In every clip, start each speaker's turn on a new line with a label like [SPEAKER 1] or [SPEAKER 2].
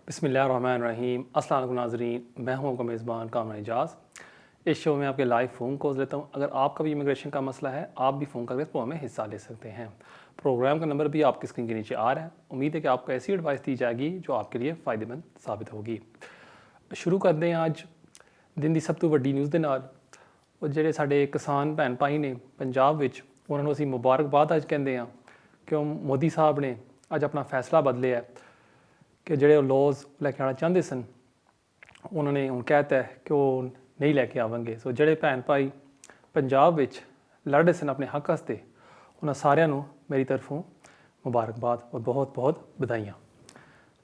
[SPEAKER 1] बिस्मिल्लाहिर्रहमानिर्रहीम। अस्सलाम वालेकुम नाज़रीन, मैं हूं आपका मेज़बान कामरान एजाज़। इस शो में आपके लाइव फ़ोन कॉल्स लेता हूं। अगर आपका भी इमिग्रेशन का मसला है, आप भी फ़ोन करके इस प्रोग्राम में हिस्सा ले सकते हैं। प्रोग्राम का नंबर भी आपकी स्क्रीन के नीचे आ रहा है। उम्मीद है कि आपको ऐसी एडवाइस दी जाएगी जो आपके लिए फ़ायदेमंद साबित होगी। शुरू करते हैं आज दिन की सब तो वड्डी न्यूज़ के नाल। और ਜਿਹੜੇ ਸਾਡੇ किसान भैन भाई ने पंजाब ਵਿੱਚ ਉਹਨਾਂ ਨੂੰ ਅਸੀਂ ਮੁਬਾਰਕਬਾਦ ਅੱਜ ਕਹਿੰਦੇ ਹਾਂ ਕਿ ਮੋਦੀ ਸਾਹਿਬ ਨੇ ਅੱਜ ਆਪਣਾ ਫੈਸਲਾ ਬਦਲਿਆ कि ਜਿਹੜੇ लॉज लेके आना चाहते सन उन्होंने हूँ कहता है कि वो नहीं लैके आवेंगे। सो ਜਿਹੜੇ भैन भाई पंजाब ਵਿੱਚ लड़ रहे सन अपने हक वास्ते उन्होंने सारिਆਂ ਨੂੰ मेरी तरफों मुबारकबाद और बहुत बहुत बधाइयाँ।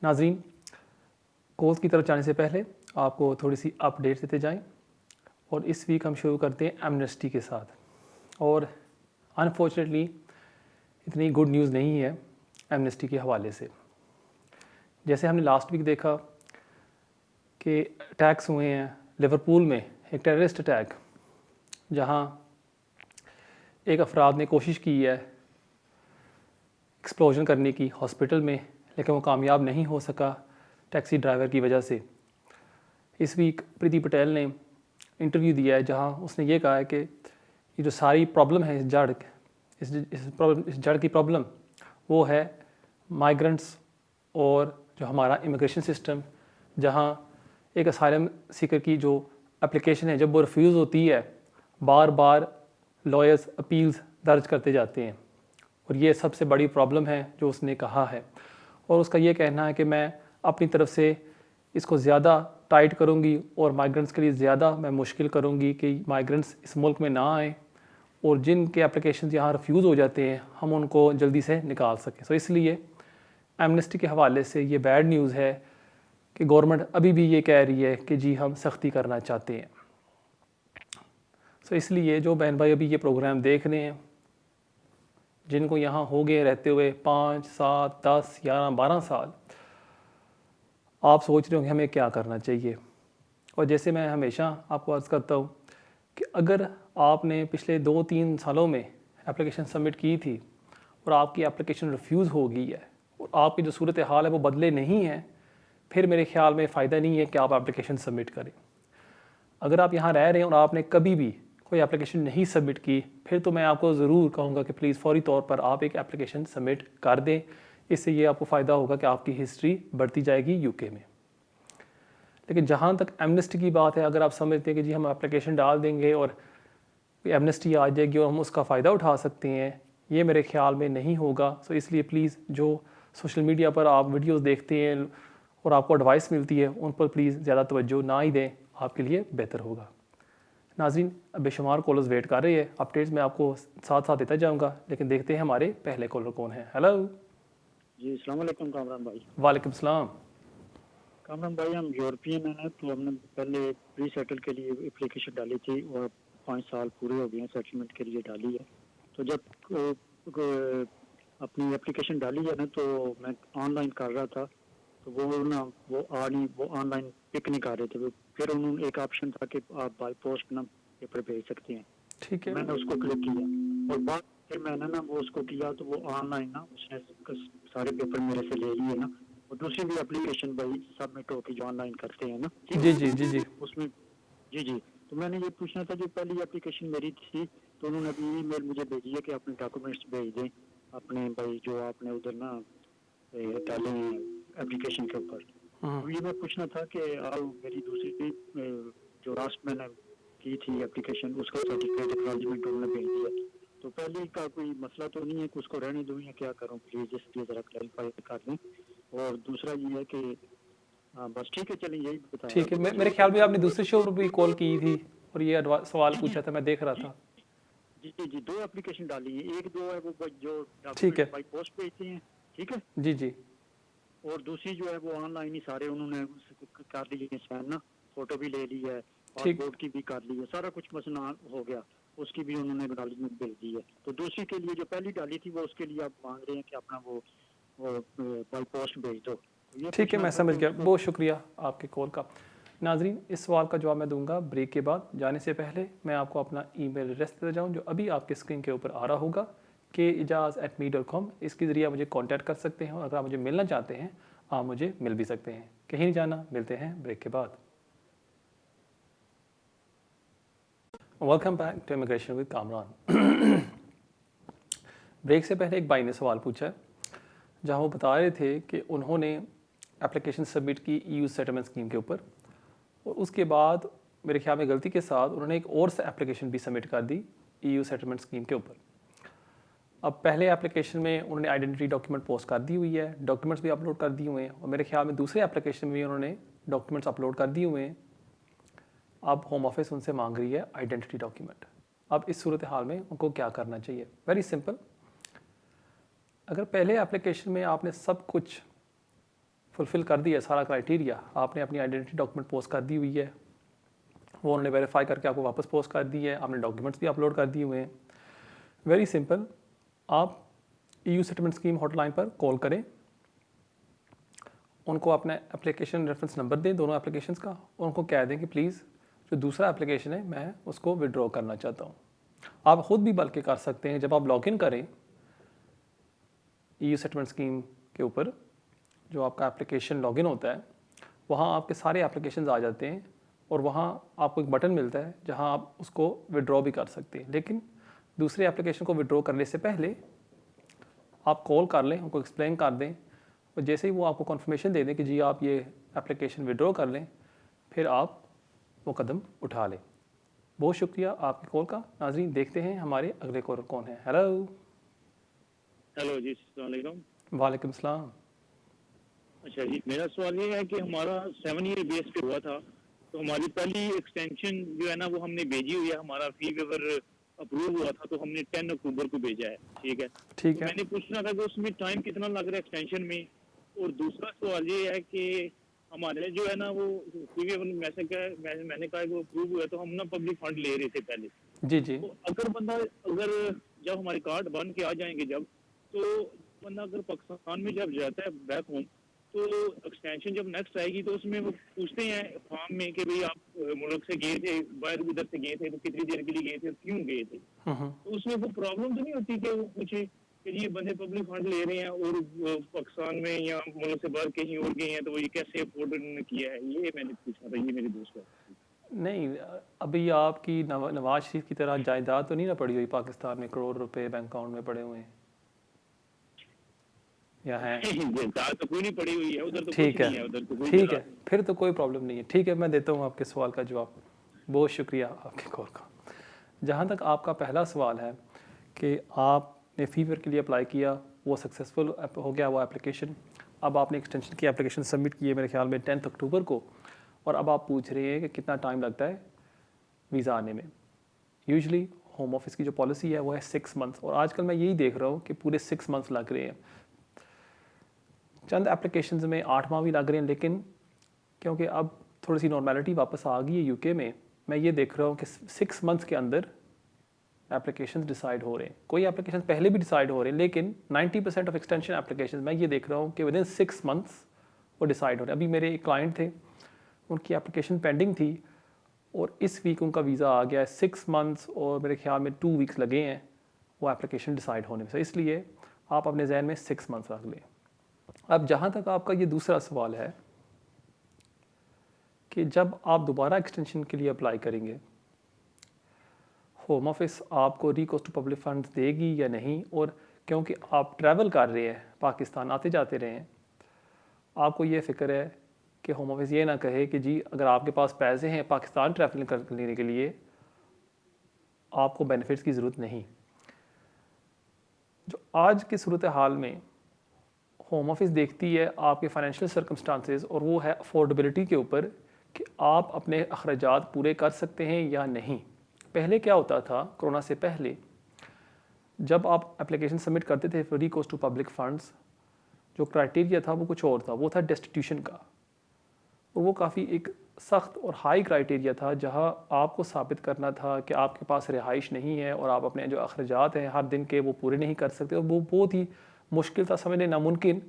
[SPEAKER 1] नाज़रीन, कोर्स की तरफ जाने से पहले आपको थोड़ी सी अपडेट देते जाएँ और इस वीक हम शुरू करते हैं एमनेस्टी के साथ। और अनफॉर्चुनेटली इतनी गुड न्यूज़ नहीं है एमनेस्टी के हवाले से। जैसे हमने लास्ट वीक देखा कि अटैक्स हुए हैं लिवरपूल में, एक टेररिस्ट अटैक, जहां एक अफराद ने कोशिश की है एक्सप्लोजन करने की हॉस्पिटल में, लेकिन वो कामयाब नहीं हो सका टैक्सी ड्राइवर की वजह से। इस वीक प्रीति पटेल ने इंटरव्यू दिया है जहां उसने ये कहा है कि ये जो सारी प्रॉब्लम है इस जड़ की प्रॉब्लम वो है माइग्रेंट्स और जो हमारा इमिग्रेशन सिस्टम, जहां एक असाइलम सीकर की जो एप्लीकेशन है जब वो रिफ्यूज़ होती है, बार बार लॉयर्स अपील्स दर्ज करते जाते हैं। और ये सबसे बड़ी प्रॉब्लम है जो उसने कहा है। और उसका ये कहना है कि मैं अपनी तरफ से इसको ज़्यादा टाइट करूँगी और माइग्रेंट्स के लिए ज़्यादा मैं मुश्किल करूँगी कि माइग्रेंट्स इस मुल्क में ना आएँ और जिनके एप्लीकेशन यहाँ रिफ्यूज़ हो जाते हैं हम उनको जल्दी से निकाल सकें। सो इसलिए एमनेस्टी के हवाले से ये बैड न्यूज़ है कि गवर्नमेंट अभी भी ये कह रही है कि जी हम सख्ती करना चाहते हैं। सो इसलिए जो बहन भाई अभी ये प्रोग्राम देख रहे हैं, जिनको यहाँ हो गए रहते हुए 5, 7, 10, 11, 12 साल, आप सोच रहे हो कि हमें क्या करना चाहिए। और जैसे मैं हमेशा आपको अर्ज़ करता हूँ कि अगर आपने पिछले 2-3 सालों में एप्लीकेशन सबमिट की थी और आपकी एप्लीकेशन रिफ्यूज़ हो गई है और आपकी जो सूरत हाल है वो बदले नहीं है, फिर मेरे ख्याल में फ़ायदा नहीं है कि आप एप्लीकेशन सबमिट करें। अगर आप यहाँ रह रहे हैं और आपने कभी भी कोई एप्लीकेशन नहीं सबमिट की, फिर तो मैं आपको ज़रूर कहूँगा कि प्लीज़ फ़ौरी तौर पर आप एक एप्लीकेशन सबमिट कर दें। इससे ये आपको फ़ायदा होगा कि आपकी हिस्ट्री बढ़ती जाएगी यूके में। लेकिन जहाँ तक एमनेस्टी की बात है, अगर आप समझते हैं कि जी हम एप्लीकेशन डाल देंगे और एमनेस्टी आ जाएगी और हम उसका फ़ायदा उठा सकते हैं, ये मेरे ख्याल में नहीं होगा। सो इसलिए प्लीज़ जो सोशल मीडिया पर आप वीडियोस देखते हैं और आपको एडवाइस मिलती है उन पर प्लीज़ ज़्यादा तवज्जो ना ही दें, आपके लिए बेहतर होगा। नाज़रीन, बेशुमार कॉलर्स वेट कर रही है, अपडेट्स मैं आपको साथ साथ देता जाऊँगा, लेकिन देखते हैं हमारे पहले कॉलर कौन है। हेलो
[SPEAKER 2] जी, अस्सलाम वालेकुम कामरान भाई।
[SPEAKER 1] वालेकुम सलाम।
[SPEAKER 2] कामरान भाई, हम यूरोपियन हैं ना, तो हमने पहले प्री सेटल के लिए एप्लीकेशन डाली थी और 5 साल पूरे हो गए हैं सेटलमेंट के लिए डाली है। तो जब अपनी एप्लीकेशन डाली है ना, तो मैं ऑनलाइन कर रहा था, तो वो ऑनलाइन पिक नहीं कर रहे थे। फिर उन्होंने एक ऑप्शन था कि आप बाय पोस्ट ना पेपर भेज सकते हैं।
[SPEAKER 1] ठीक है,
[SPEAKER 2] मैंने उसको क्लिक किया और बाद फिर मैंने ना वो उसको किया, तो वो ऑनलाइन ना उसने सारे पेपर मेरे से ले लिए ना। और दूसरी भी एप्लीकेशन भाई सबमिट होकर जो ऑनलाइन करते हैं ना,
[SPEAKER 1] जी जी जी जी
[SPEAKER 2] उसमें जी। तो मैंने ये पूछना था, जो पहली एप्लीकेशन मेरी थी, तो उन्होंने अभी ईमेल मुझे भेजी है कि अपने डॉक्यूमेंट्स भेज दें अपने भाई जो आपने उधर ना डाले हैं एप्लीकेशन के ऊपर। तो ये मैं पूछना था कि आप मेरी दूसरी जो लास्ट मैंने की थी एप्लीकेशन, उसका सर्टिफिकेट एक्नॉलेजमेंट उन्होंने भेज दिया। तो पहले का कोई मसला तो नहीं है कि उसको रहने दूँ या क्या करूँ, प्लीज़ इसलिए ज़रा क्लैरिफाई कर दें। और दूसरा ये है कि बस ठीक है, चलिए यही बताया।
[SPEAKER 1] ठीक है। मेरे ख्याल में आपने दूसरे शो पर भी कॉल की थी और ये सवाल पूछा था, मैं देख रहा था।
[SPEAKER 2] जी, 2 एप्लीकेशन डाली है। एक जो है वो जो
[SPEAKER 1] ठीक है,
[SPEAKER 2] डॉक्यूमेंट्स बाई पोस्ट भेजते हैं, ठीक है।
[SPEAKER 1] जी जी
[SPEAKER 2] और दूसरी जो है वो ऑनलाइन ही सारे उन्होंने कर लिए साइन ना, फोटो भी ले ली है,
[SPEAKER 1] ठीक।
[SPEAKER 2] पासपोर्ट की भी कर ली है, सारा कुछ मसला हो गया, उसकी भी उन्होंने एक्नॉलेजमेंट भेज दी है। तो दूसरी के लिए जो पहली डाली थी वो उसके लिए आप मांग रहे हैं कि अपना वो बाई पोस्ट भेज दो। तो ये
[SPEAKER 1] ठीक है, मैं समझ गया।
[SPEAKER 2] उसको
[SPEAKER 1] बहुत शुक्रिया आपके कॉल का। नाजरीन, इस सवाल का जवाब मैं दूंगा ब्रेक के बाद। जाने से पहले मैं आपको अपना ईमेल एड्रेस देता जाऊँ जो अभी आपके स्क्रीन के ऊपर आ रहा होगा, keijaz@me.com। इसके ज़रिए आप मुझे कांटेक्ट कर सकते हैं और अगर आप मुझे मिलना चाहते हैं आप मुझे मिल भी सकते हैं। कहीं नहीं जाना, मिलते हैं ब्रेक के बाद। Welcome back to immigration with Kamran. Break से पहले एक भाई ने सवाल पूछा है, जहाँ वो बता रहे थे कि उन्होंने एप्लीकेशन सबमिट की EU सेटलमेंट स्कीम के ऊपर, और उसके बाद मेरे ख्याल में गलती के साथ उन्होंने एक और से एप्लीकेशन भी सबमिट कर दी EU सेटलमेंट स्कीम के ऊपर। अब पहले एप्लीकेशन में उन्होंने आइडेंटिटी डॉक्यूमेंट पोस्ट कर दी हुई है, डॉक्यूमेंट्स भी अपलोड कर दिए हुए हैं, और मेरे ख्याल में दूसरे एप्लीकेशन में भी उन्होंने डॉक्यूमेंट्स अपलोड कर दिए हुए हैं। अब होम ऑफिस उनसे मांग रही है आइडेंटिटी डॉक्यूमेंट। अब इस सूरत हाल में उनको क्या करना चाहिए? Very simple. अगर पहले एप्लीकेशन में आपने सब कुछ फुलफ़िल कर दिया, सारा क्राइटेरिया, आपने अपनी आइडेंटिटी डॉक्यूमेंट पोस्ट कर दी हुई है, वो उन्होंने वेरीफाई करके आपको वापस पोस्ट कर दी है, आपने डॉक्यूमेंट्स भी अपलोड कर दिए हुए हैं, वेरी सिंपल, आप EU सेटलमेंट स्कीम हॉटलाइन पर कॉल करें, उनको अपना एप्लीकेशन रेफरेंस नंबर दें दोनों एप्लीकेशंस का, और उनको कह दें कि प्लीज़ जो दूसरा एप्लीकेशन है मैं उसको विड्रॉ करना चाहता हूँ। आप ख़ुद भी बल्कि कर सकते हैं, जब आप लॉगिन करें EU सेटलमेंट स्कीम के ऊपर, जो आपका एप्लीकेशन लॉगिन होता है, वहाँ आपके सारे एप्लीकेशंस आ जाते हैं, और वहाँ आपको एक बटन मिलता है जहाँ आप उसको विड्रॉ भी कर सकते हैं। लेकिन दूसरे एप्लीकेशन को विड्रॉ करने से पहले आप कॉल कर लें, उनको एक्सप्लेन कर दें, और जैसे ही वो आपको कन्फर्मेशन दे दें कि जी आप ये एप्लीकेशन विड्रॉ कर लें, फिर आप वो कदम उठा लें। बहुत शुक्रिया आपकी कॉल का। नाज़रीन, देखते हैं हमारे अगले कॉलर कौन है। हेलो।
[SPEAKER 3] हेलो जी, अस्सलाम वालेकुम।
[SPEAKER 1] वालेकुम सलाम।
[SPEAKER 3] अच्छा जी, मेरा सवाल ये है कि हमारा 7 ईयर बेस पे हुआ था, तो हमारी पहली एक्सटेंशन जो है ना वो हमने भेजी हुई है, हमारा फी वेवर अप्रूव हुआ था, तो हमने 10 अक्टूबर को भेजा है। ठीक है,
[SPEAKER 1] ठीक
[SPEAKER 3] तो
[SPEAKER 1] है।
[SPEAKER 3] मैंने पूछना था कि उसमें टाइम कितना लग रहा है एक्सटेंशन में। और दूसरा सवाल ये है कि हमारे जो है ना वो फी वेवर मैंने कहा कि वो अप्रूव हुआ है, तो हम ना पब्लिक फंड ले रहे थे पहले।
[SPEAKER 1] जी जी।
[SPEAKER 3] तो अगर जब हमारे कार्ड बन के आ जाएंगे तो बंदा अगर पाकिस्तान में जब जाता है बैक होम, तो एक्सटेंशन जब नेक्स्ट आएगी तो उसमें वो पूछते हैं फॉर्म में कि भाई आप मुल्क से गए थे, बाहर उधर से गए थे, तो कितनी देर के लिए गए थे और क्यों गए थे। तो उसमें वो प्रॉब्लम तो नहीं होती कि वो पूछे कि ये बंदे पब्लिक फंड ले रहे हैं और पाकिस्तान में या मुल्क से बाहर कहीं और गए हैं, तो वो ये कैसे अफोर्ड किया है। ये मैंने पूछा था, ये मेरे दोस्त का।
[SPEAKER 1] नहीं, अभी आपकी नवाज शरीफ की तरह जायदाद तो नहीं ना पड़ी हुई पाकिस्तान में, करोड़ रुपए बैंक अकाउंट में पड़े हुए हैं या हैं?
[SPEAKER 3] जायदाद तो कोई नहीं पड़ी हुई है उधर, तो
[SPEAKER 1] ठीक
[SPEAKER 3] कुछ
[SPEAKER 1] है,
[SPEAKER 3] नहीं है उधर, तो कोई
[SPEAKER 1] ठीक है, फिर तो कोई प्रॉब्लम नहीं है। ठीक है, मैं देता हूँ आपके सवाल का जवाब। बहुत शुक्रिया आपके कॉल का। जहाँ तक आपका पहला सवाल है कि आपने फीवर के लिए अप्लाई किया, वो सक्सेसफुल हो गया वो एप्लीकेशन, अब आपने एक्सटेंशन की एप्लीकेशन सबमिट की है मेरे ख्याल में 10 अक्टूबर को, और अब आप पूछ रहे हैं कि कितना टाइम लगता है वीज़ा आने में। यूजुअली होम ऑफिस की जो पॉलिसी है वो है 6 मंथ्स, और आजकल मैं यही देख रहा हूँ कि पूरे 6 मंथ्स लग रहे हैं। चंद एप्लीकेशंस में 8 माह भी लग रहे हैं, लेकिन क्योंकि अब थोड़ी सी नॉर्मेलिटी वापस आ गई है यूके में, मैं ये देख रहा हूँ कि 6 मंथ्स के अंदर एप्लीकेशंस डिसाइड हो रहे हैं। कोई एप्लीकेशन पहले भी डिसाइड हो रहे हैं, लेकिन 90% ऑफ एक्सटेंशन एप्लीकेशंस मैं ये देख रहा हूँ कि विदिन 6 मंथ्स वो डिसाइड हो रहे हैं। अभी मेरे एक क्लाइंट थे, उनकी एप्लीकेशन पेंडिंग थी, और इस वीक उनका वीज़ा आ गया है। 6 मंथ्स और मेरे ख्याल में 2 वीक्स लगे हैं वो एप्लीकेशन डिसाइड होने में। इसलिए आप अपने जहन में 6 मंथ्स रख लें। अब जहाँ तक आपका ये दूसरा सवाल है कि जब आप दोबारा एक्सटेंशन के लिए अप्लाई करेंगे, होम ऑफिस आपको रिकॉस्ट टू पब्लिक फंड्स देगी या नहीं, और क्योंकि आप ट्रैवल कर रहे हैं, पाकिस्तान आते जाते रहे हैं, आपको ये फ़िक्र है कि होम ऑफिस ये ना कहे कि जी अगर आपके पास पैसे हैं पाकिस्तान ट्रैवलिंग करने के लिए, आपको बेनिफिट्स की ज़रूरत नहीं। जो आज की सूरत हाल में होम ऑफिस देखती है आपके फाइनेंशियल सर्कमस्टांसेस, और वो है अफोर्डेबिलिटी के ऊपर कि आप अपने अखराजात पूरे कर सकते हैं या नहीं। पहले क्या होता था, कोरोना से पहले जब आप एप्लीकेशन सबमिट करते थे फॉर रिकॉस्ट टू पब्लिक फंड्स, जो क्राइटेरिया था वो कुछ और था, वो था डेस्टिट्यूशन का, और वो काफ़ी एक सख्त और हाई क्राइटेरिया था, जहां आपको साबित करना था कि आपके पास रिहाइश नहीं है और आप अपने जो अखराजात हैं हर दिन के वो पूरे नहीं कर सकते, और वो बहुत ही मुश्किल था, समझने नामुमकिन,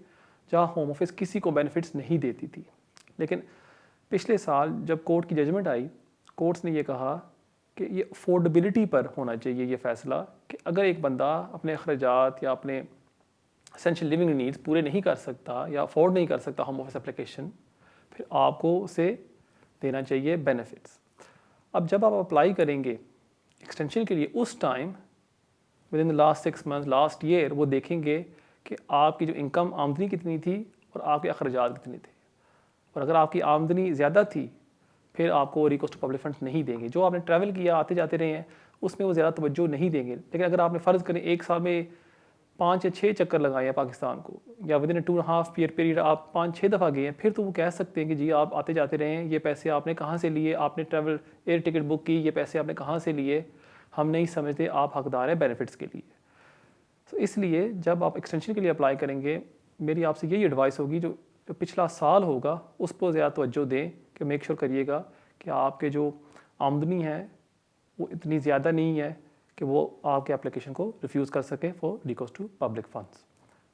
[SPEAKER 1] जहाँ होम ऑफिस किसी को बेनिफिट्स नहीं देती थी। लेकिन पिछले साल जब कोर्ट की जजमेंट आई, कोर्ट्स ने ये कहा कि ये अफोर्डेबिलिटी पर होना चाहिए ये फ़ैसला, कि अगर एक बंदा अपने अखराजात या अपने एसेंशियल लिविंग नीड्स पूरे नहीं कर सकता या अफोर्ड नहीं कर सकता होम ऑफिस एप्लीकेशन, फिर आपको उसे देना चाहिए बेनिफिट्स। अब जब आप अप्लाई करेंगे एक्सटेंशन के लिए, उस time with in the last 6 month, last year, वो देखेंगे कि आपकी जो इनकम आमदनी कितनी थी और आपके अखराजात कितने थे। और अगर आपकी आमदनी ज़्यादा थी फिर आपको रिक्वेस्ट टू पब्लिक फंड्स नहीं देंगे। जो आपने ट्रैवल किया, आते जाते रहे हैं, उसमें वो ज़्यादा तवज्जो नहीं देंगे। लेकिन अगर आपने फ़र्ज़ करें 1 साल में 5 या 6 चक्कर लगाए हैं पाकिस्तान को, या विद इन 2.5 ईयर पीरियड आप 5-6 दफ़ा गए हैं, फिर तो वो कह सकते हैं कि जी आप आते जाते रहे हैं, ये पैसे आपने कहाँ से लिए, आपने ट्रैवल एयर टिकट बुक की, ये पैसे आपने कहाँ से लिए, हम नहीं समझते आप हकदार हैं बेनिफिट्स के लिए। तो इसलिए जब आप एक्सटेंशन के लिए अप्लाई करेंगे, मेरी आपसे यही एडवाइस होगी, जो पिछला साल होगा उस पर ज़्यादा तवज्जो दें कि मेक श्योर करिएगा कि आपके जो आमदनी है वो इतनी ज़्यादा नहीं है कि वो आपके एप्लीकेशन को रिफ्यूज़ कर सके for request to public funds.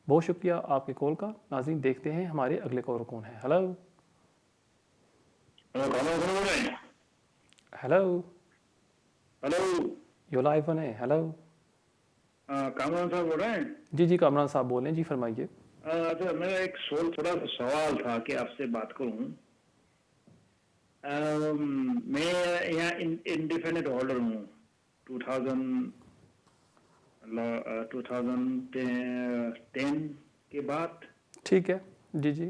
[SPEAKER 1] बहुत शुक्रिया आपके कॉल का। नाज़रीन, देखते हैं हमारे अगले कॉलर कौन है। Hello hello
[SPEAKER 4] hello,
[SPEAKER 1] yo live on है। हेलो
[SPEAKER 4] कामरान साहब बोल रहे हैं?
[SPEAKER 1] जी जी, कामरान साहब बोल रहे हैं जी, फरमाइए।
[SPEAKER 4] अच्छा, मेरा एक थोड़ा सा सवाल था कि आपसे बात करूं। मैं यहाँ इंडिपेंडेंट होल्डर हूँ 2010 के बाद।
[SPEAKER 1] ठीक है जी जी।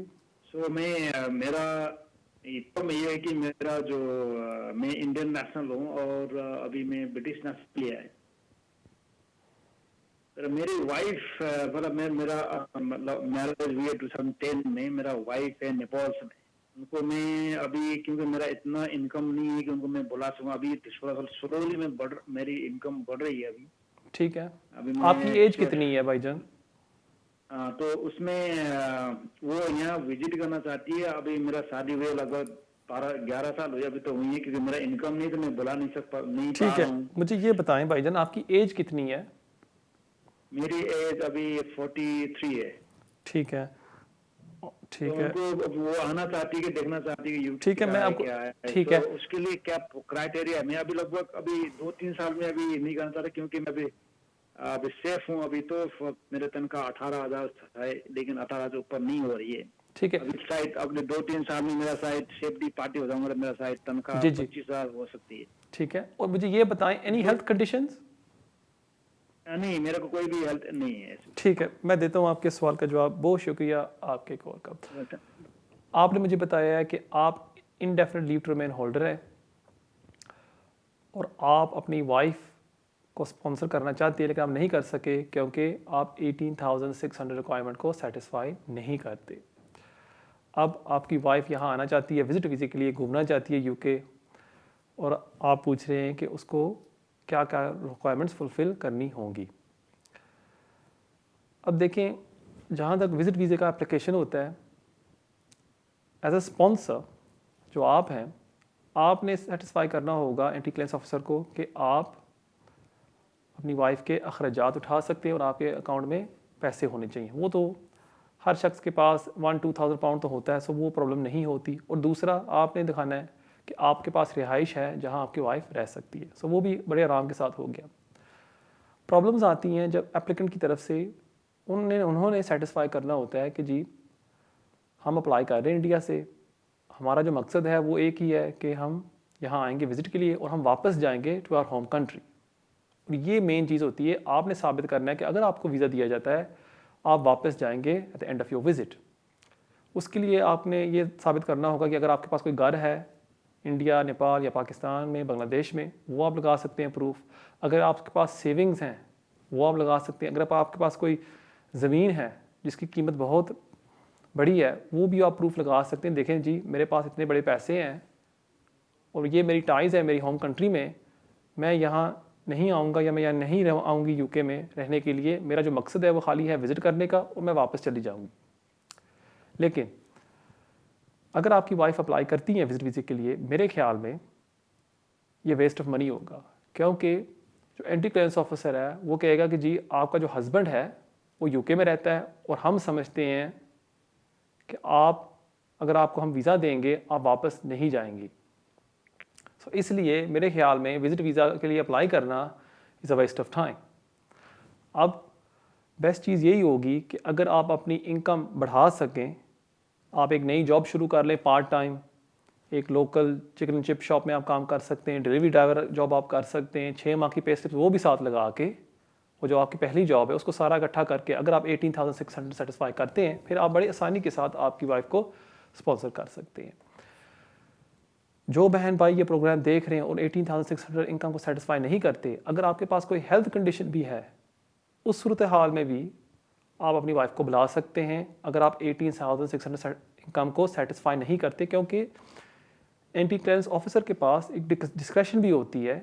[SPEAKER 4] सो मेरा तो ये है कि मेरा जो मैं इंडियन नेशनल हूँ और अभी मैं ब्रिटिश नेशनल लिया है। मेरी वाइफ, मतलब मेरा मैरिज हुई है 2010 में। मेरा वाइफ है नेपाल से। उनको मैं अभी, क्योंकि मेरा इतना इनकम नहीं है कि उनको मैं बुला सकूँ, अभी थोड़ा सा स्लोली मेरी इनकम बढ़ रही है अभी।
[SPEAKER 1] ठीक है,
[SPEAKER 4] अभी
[SPEAKER 1] आपकी एज कितनी है भाईजान?
[SPEAKER 4] तो उसमें वो यहाँ विजिट करना चाहती है। अभी मेरा शादी हुए लगभग 12-11 साल हुए अभी तो हुई है, क्योंकि मेरा इनकम नहीं तो मैं बुला नहीं सकता, नहीं पा
[SPEAKER 1] ठीक
[SPEAKER 4] रहा
[SPEAKER 1] है,
[SPEAKER 4] हूँ।
[SPEAKER 1] मुझे ये बताएं भाईजान, आपकी एज कितनी है?
[SPEAKER 4] मेरी एज अभी 43 है।
[SPEAKER 1] ठीक है ठीक
[SPEAKER 4] तो
[SPEAKER 1] है
[SPEAKER 4] उनको वो आना चाहती है, देखना चाहती है यूट्यूब
[SPEAKER 1] ठीक है, मैं आपको,
[SPEAKER 4] क्या है।
[SPEAKER 1] ठीक
[SPEAKER 4] तो
[SPEAKER 1] है
[SPEAKER 4] उसके लिए क्या क्राइटेरिया है? मैं अभी लगभग अभी 2-3 साल में अभी नहीं करना चाहता, क्योंकि मैं अभी सेफ हूँ। अभी तो मेरे तनख्वाह 18,000 है, लेकिन 18,000 से ऊपर नहीं हो रही है।
[SPEAKER 1] ठीक है
[SPEAKER 4] अभी शायद अगले 2-3 साल में मेरा शायद सेफ्टी पार्टी हो जाऊंगा, मेरा शायद तनख्वाह
[SPEAKER 1] जी जी
[SPEAKER 4] 25,000 हो सकती है।
[SPEAKER 1] ठीक है, और मुझे ये बताएं, एनी हेल्थ कंडीशंस?
[SPEAKER 4] नहीं, मेरे को कोई भी हेल्थ नहीं है ऐसी।
[SPEAKER 1] ठीक है, मैं देता हूँ आपके सवाल का जवाब। बहुत शुक्रिया आपके कॉल का। आपने मुझे बताया है कि आप indefinite leave to remain holder है और आप अपनी वाइफ को स्पॉन्सर करना चाहती है, लेकिन आप नहीं कर सके क्योंकि आप 18,600 रिक्वायरमेंट को सेटिस्फाई नहीं करते। अब आपकी वाइफ यहाँ आना चाहती है विजिट वीज़े के लिए, घूमना चाहती है यूके, और आप पूछ रहे हैं कि उसको क्या क्या रिक्वायरमेंट्स फुलफ़िल करनी होंगी। अब देखें, जहाँ तक विज़िट वीज़े का एप्लीकेशन होता है, एज अ स्पॉन्सर जो आप हैं, आपने सेटिस्फाई करना होगा एंटी क्लेम्स ऑफिसर को कि आप अपनी वाइफ के अखराजात उठा सकते हैं और आपके अकाउंट में पैसे होने चाहिए। वो तो हर शख्स के पास 1-2,000 पाउंड तो होता है, सो वो प्रॉब्लम नहीं होती। और दूसरा, आपने दिखाना है कि आपके पास रिहाइश है जहाँ आपकी वाइफ रह सकती है, सो वो भी बड़े आराम के साथ हो गया। प्रॉब्लम्स आती हैं जब एप्लीकेंट की तरफ से उन्होंने सेटिस्फाई करना होता है कि जी हम अप्लाई कर रहे हैं इंडिया से, हमारा जो मकसद है वो एक ही है कि हम यहाँ आएंगे विज़िट के लिए और हम वापस जाएंगे टू आवर होम कंट्री। और ये मेन चीज़ होती है, आपने साबित करना है कि अगर आपको वीज़ा दिया जाता है आप वापस जाएंगे at the end of your visit. उसके लिए आपने ये साबित करना होगा कि अगर आपके पास कोई घर है इंडिया, नेपाल या पाकिस्तान में, बांग्लादेश में, वो आप लगा सकते हैं प्रूफ। अगर आपके पास सेविंग्स हैं वो आप लगा सकते हैं। अगर आपके पास कोई ज़मीन है जिसकी कीमत बहुत बड़ी है, वो भी आप प्रूफ लगा सकते हैं। देखें जी, मेरे पास इतने बड़े पैसे हैं और ये मेरी टाइज़ है मेरी होम कंट्री में, मैं यहाँ नहीं आऊँगा या मैं यहाँ नहीं आऊँगी यूके में रहने के लिए, मेरा जो मकसद है वो खाली है विज़िट करने का और मैं वापस चली जाऊँगी। लेकिन अगर आपकी वाइफ अप्लाई करती है विज़िट वीज़े के लिए, मेरे ख्याल में ये वेस्ट ऑफ मनी होगा, क्योंकि जो एंटी क्लेम्स ऑफिसर है वो कहेगा कि जी आपका जो हस्बैंड है वो यूके में रहता है और हम समझते हैं कि अगर आपको हम वीज़ा देंगे आप वापस नहीं जाएंगी। सो इसलिए मेरे ख्याल में विज़िट वीज़ा के लिए अप्लाई करना is a waste of time. अब बेस्ट चीज़ यही होगी कि अगर आप अपनी इनकम बढ़ा सकें, आप एक नई जॉब शुरू कर लें पार्ट टाइम, एक लोकल चिकन चिप शॉप में आप काम कर सकते हैं, डिलीवरी ड्राइवर जॉब आप कर सकते हैं, 6 माह की पे स्लिप वो भी साथ लगा के, वो जो आपकी पहली जॉब है उसको सारा इकट्ठा करके अगर आप 18,600 सेटिस्फाई करते हैं, फिर आप बड़ी आसानी के साथ आपकी वाइफ को स्पॉन्सर कर सकते हैं। जो बहन भाई ये प्रोग्राम देख रहे हैं और 18,600 इनकम को सेटिस्फाई नहीं करते, अगर आपके पास कोई हेल्थ कंडीशन भी है, उस सूरत हाल में भी आप अपनी वाइफ को बुला सकते हैं अगर आप 18,600 इनकम को सेटिस्फाई नहीं करते, क्योंकि एंटी क्लियरेंस ऑफिसर के पास एक डिस्क्रेशन भी होती है,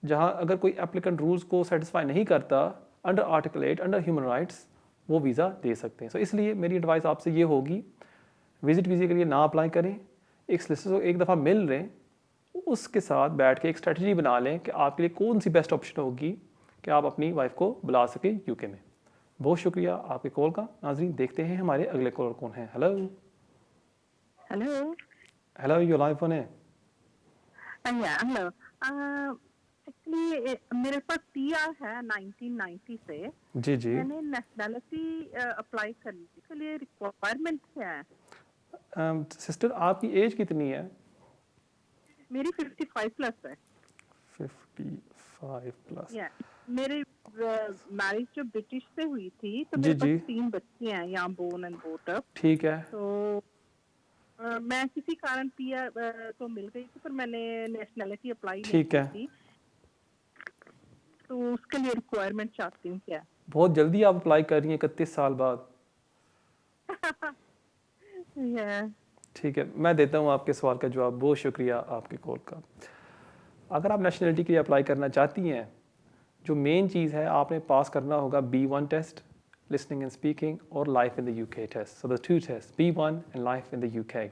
[SPEAKER 1] जहां अगर कोई एप्लीकेंट रूल्स को सेटिस्फाई नहीं करता under article 8 under human rights, वो वीज़ा दे सकते हैं। सो इसलिए मेरी एडवाइस आपसे ये होगी, विजिट वीज़े के लिए ना अप्लाई करें, एक सॉलिसिटर को एक दफ़ा मिल रहे हैं, उसके साथ बैठ के एक स्ट्रेटजी बना लें कि आपके लिए कौन सी बेस्ट ऑप्शन होगी कि आप अपनी वाइफ को बुला सकें यूके में। बहुत शुक्रिया आपके कॉल का। नाज़रीन, देखते हैं हमारे अगले कॉलर कौन है। Hello
[SPEAKER 5] hello
[SPEAKER 1] hello, you live on है।
[SPEAKER 5] हेलो एक्चुअली मेरे पास पीआर है 1990 से।
[SPEAKER 1] जी जी,
[SPEAKER 5] मैंने नेशनैलिटी अप्लाई करने के लिए रिक्वायरमेंट क्या है?
[SPEAKER 1] सिस्टर आपकी एज कितनी है?
[SPEAKER 5] मेरी 55 प्लस है।
[SPEAKER 1] 55 प्लस।
[SPEAKER 5] मेरी मैरिज जो ब्रिटिश से हुई थी, तो
[SPEAKER 1] जी,
[SPEAKER 5] मेरे
[SPEAKER 1] जी।
[SPEAKER 5] पास 3 बच्चे हैं यहाँ बोर्न एंड ब्रॉट अप।
[SPEAKER 1] ठीक है,
[SPEAKER 5] तो मैं किसी कारण पीआर तो मिल गई थी, पर मैंने नेशनैलिटी अप्लाई नहीं
[SPEAKER 1] ठीक
[SPEAKER 5] की
[SPEAKER 1] है।
[SPEAKER 5] थी। तो उसके लिए रिक्वायरमेंट चाहती हूँ क्या?
[SPEAKER 1] बहुत जल्दी आप अप्लाई कर रही हैं 31 साल बाद।
[SPEAKER 5] Yeah.
[SPEAKER 1] ठीक है, मैं देता हूँ आपके सवाल का जवाब। बहुत शुक्रिया आपके कॉल का। अगर आप नेशनलिटी के लिए अप्लाई करना चाहती हैं, जो मेन चीज़ है आपने पास करना होगा B1 test, listening and speaking, और life in the UK test. So the 2 test, B1 and life in the UK.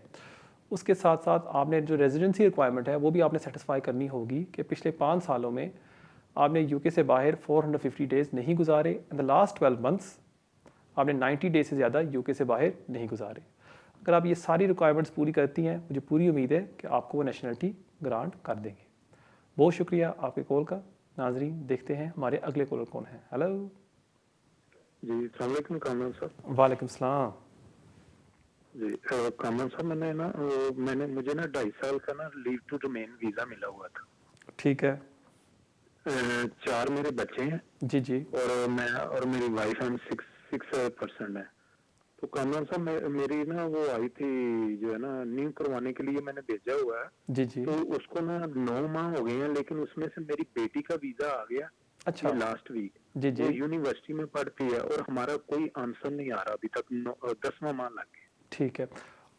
[SPEAKER 1] उसके साथ साथ आपने जो रेजिडेंसी रिक्वायरमेंट है वो भी आपने सेटिस्फाई करनी होगी कि पिछले 5 सालों में आपने यूके से बाहर 450 डेज़ नहीं गुजारे, इन द लास्ट 12 मंथ्स आपने 90 डेज से ज़्यादा यूके से बाहर नहीं गुजारे। अगर आप ये सारी रिक्वायरमेंट्स पूरी करती हैं, मुझे पूरी उम्मीद है कि आपको वो नेशनलिटी ग्रांट कर देंगे। बहुत शुक्रिया आपके कॉल का। नाजरीन, देखते हैं हमारे अगले कॉलर कौन है। हेलो
[SPEAKER 6] जी, अस्सलाम वालेकुम कामरान साहब।
[SPEAKER 1] वालेकुम सलाम।
[SPEAKER 6] जी कामरान साहब, मैंने मुझे ना 2.5 साल का ना लीव टू रिमेन वीज़ा मिला हुआ था।
[SPEAKER 1] ठीक है।
[SPEAKER 6] 4 मेरे बच्चे हैं
[SPEAKER 1] जी जी,
[SPEAKER 6] और मैं और मेरी वाइफ हम 6 पर्सन है। तो कामरान साहब, मेरी ना वो आई थी जो है ना न्यू करवाने के लिए, मैंने भेजा हुआ है।
[SPEAKER 1] जी जी।
[SPEAKER 6] तो उसको ना 9 माह हो गए हैं, लेकिन उसमें से मेरी बेटी का वीज़ा आ गया
[SPEAKER 1] अच्छा।
[SPEAKER 6] Last week.
[SPEAKER 1] जी
[SPEAKER 6] वो
[SPEAKER 1] जी,
[SPEAKER 6] यूनिवर्सिटी में पढ़ती है और हमारा कोई आंसर नहीं आ रहा अभी तक। 10वां माह लग गया।
[SPEAKER 1] ठीक है।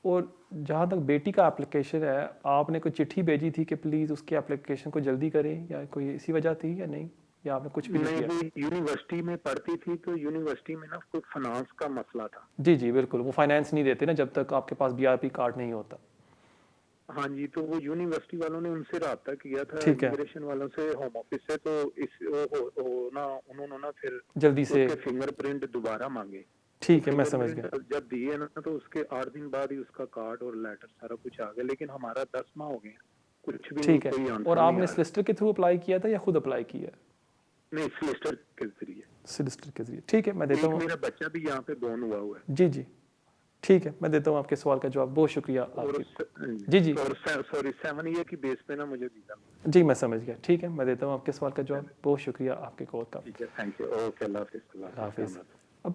[SPEAKER 1] और जहाँ तक बेटी का एप्लीकेशन है, आपने कोई चिट्ठी भेजी थी कि प्लीज़ उसकी एप्लीकेशन को जल्दी करें, या कोई इसी वजह थी या नहीं, या आपने कुछ भी नहीं
[SPEAKER 6] नहीं,
[SPEAKER 1] किया?
[SPEAKER 6] वो यूनिवर्सिटी में पढ़ती थी, तो यूनिवर्सिटी में ना कोई फाइनेंस का मसला था।
[SPEAKER 1] जी जी, बिल्कुल, वो फाइनेंस नहीं देते ना जब तक आपके पास BRP कार्ड नहीं होता।
[SPEAKER 6] हाँ जी, तो वो यूनिवर्सिटी वालों ने उनसे राब्ता किया था,
[SPEAKER 1] ठीक है।
[SPEAKER 6] इमिग्रेशन वालों से, होम ऑफिस से। तो ना उन्होंने ना फिर
[SPEAKER 1] जल्दी से।
[SPEAKER 6] उसके फिंगरप्रिंट दोबारा मांगे।
[SPEAKER 1] ठीक है, मैं समझ गया।
[SPEAKER 6] फिंगरप्रिंट जब दिए ना, तो उसके 8 दिन बाद ही उसका कार्ड और लेटर सारा कुछ आ गया, लेकिन हमारा 10 माह हो गए, कुछ भी नहीं,
[SPEAKER 1] ठीक है।
[SPEAKER 6] कोई आंसर
[SPEAKER 1] और
[SPEAKER 6] नहीं
[SPEAKER 1] आपने
[SPEAKER 6] आ रहा।
[SPEAKER 1] सॉलिसिटर के थ्रू अप्लाई किया था या खुद अप्लाई किया?
[SPEAKER 6] नहीं, सॉलिसिटर के जरिए।
[SPEAKER 1] सॉलिसिटर के जरिए। ठीक है, मैं देता
[SPEAKER 6] एक
[SPEAKER 1] हूँ।
[SPEAKER 6] मेरा बच्चा भी यहाँ पे बोर्न हुआ हुआ है।
[SPEAKER 1] जी जी, ठीक है, मैं देता हूँ आपके सवाल का जवाब। बहुत शुक्रिया
[SPEAKER 6] और
[SPEAKER 1] आपके। जी जी,
[SPEAKER 6] और सॉरी 7 ईयर की बेस पे ना मुझे वीजा मिला।
[SPEAKER 1] जी मैं समझ गया। ठीक है, मैं देता हूँ आपके सवाल का जवाब। बहुत शुक्रिया आपके कॉल का।
[SPEAKER 6] ठीक है, थैंक यू। ओके, अल्लाह हाफिज़।
[SPEAKER 1] अल्लाह हाफिज़। अब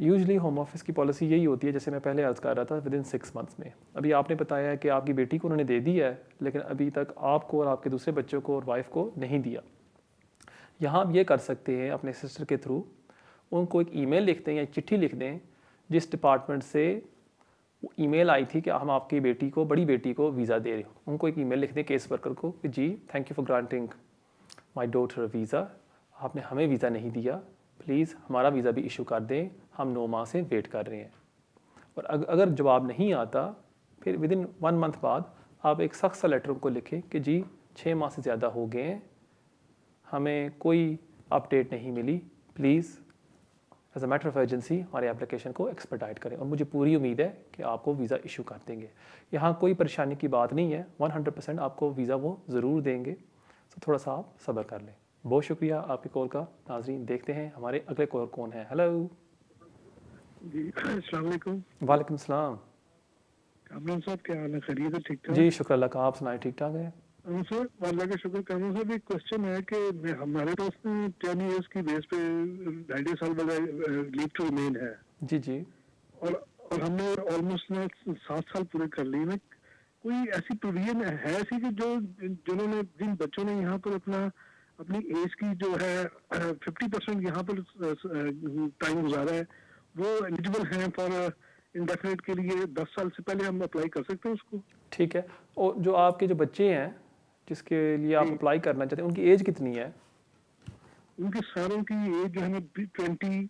[SPEAKER 1] यूजली होम ऑफिस की पॉलिसी यही होती है, जैसे मैं पहले अर्ज़ कर रहा था, विद इन 6 मंथ्स में। अभी आपने बताया है कि आपकी बेटी को उन्होंने दे दी है, लेकिन अभी तक आपको और आपके दूसरे बच्चों को और वाइफ को नहीं दिया। यहाँ आप ये कर सकते हैं अपने सिस्टर के थ्रू, उनको एक ईमेल लिख दें या चिट्ठी लिख दें, जिस डिपार्टमेंट से ईमेल आई थी कि हम आपकी बेटी को, बड़ी बेटी को वीज़ा दे रहे हो, उनको एक ईमेल लिख दें केस वर्कर को कि जी thank you for granting my daughter visa, आपने हमें वीज़ा नहीं दिया, प्लीज़ हमारा वीज़ा भी इशू कर दें, हम 9 माह से वेट कर रहे हैं। और अगर जवाब नहीं आता, फिर विद इन 1 मंथ बाद आप एक सख्त सा लेटर को लिखें कि जी 6 माह से ज़्यादा हो गए हैं, हमें कोई अपडेट नहीं मिली, please as a matter of urgency हमारी एप्लीकेशन को एक्सपर्टाइट करें। और मुझे पूरी उम्मीद है कि आपको वीज़ा इशू कर देंगे। यहाँ कोई परेशानी की बात नहीं है, 100% आपको वीज़ा वो ज़रूर देंगे। तो थोड़ा सा आप सब्र कर लें। बहुत शुक्रिया आपकी कॉल का। नाजरीन देखते हैं हमारे अगले कॉलर कौन है। हेलो।
[SPEAKER 7] जी अस्सलाम वालेकुम।
[SPEAKER 1] वालेकुम सलाम।
[SPEAKER 7] कामरान साहब क्या हाल है, खैरियत है, ठीक ठाक?
[SPEAKER 1] जी शुक्र अल्लाह का, आप सुनाए ठीक ठाक है?
[SPEAKER 7] सर अल्लाह का शुक्र। कामरान साहब एक क्वेश्चन है कि हमारे पास ना 10 इयर्स की बेस पे 2.5 साल वाला लीव टू रिमेन है
[SPEAKER 1] जी जी।
[SPEAKER 7] और हमने ऑलमोस्ट ना 7 साल पूरे कर लिए ना। कोई ऐसी प्रोविजन है ऐसी कि जो जिन्होंने जिन बच्चों ने यहाँ पर अपनी एज की जो है 50% यहाँ पर टाइम गुजारा है, वो एलिजिबल हैं फॉर इंडेफिनेट के लिए? 10 साल से पहले हम अप्लाई कर सकते हैं उसको?
[SPEAKER 1] ठीक है। और जो आपके जो बच्चे हैं जिसके लिए आप अप्लाई करना चाहते हैं, उनकी एज कितनी है?
[SPEAKER 7] उनके सारों की एज जो है ना 20 21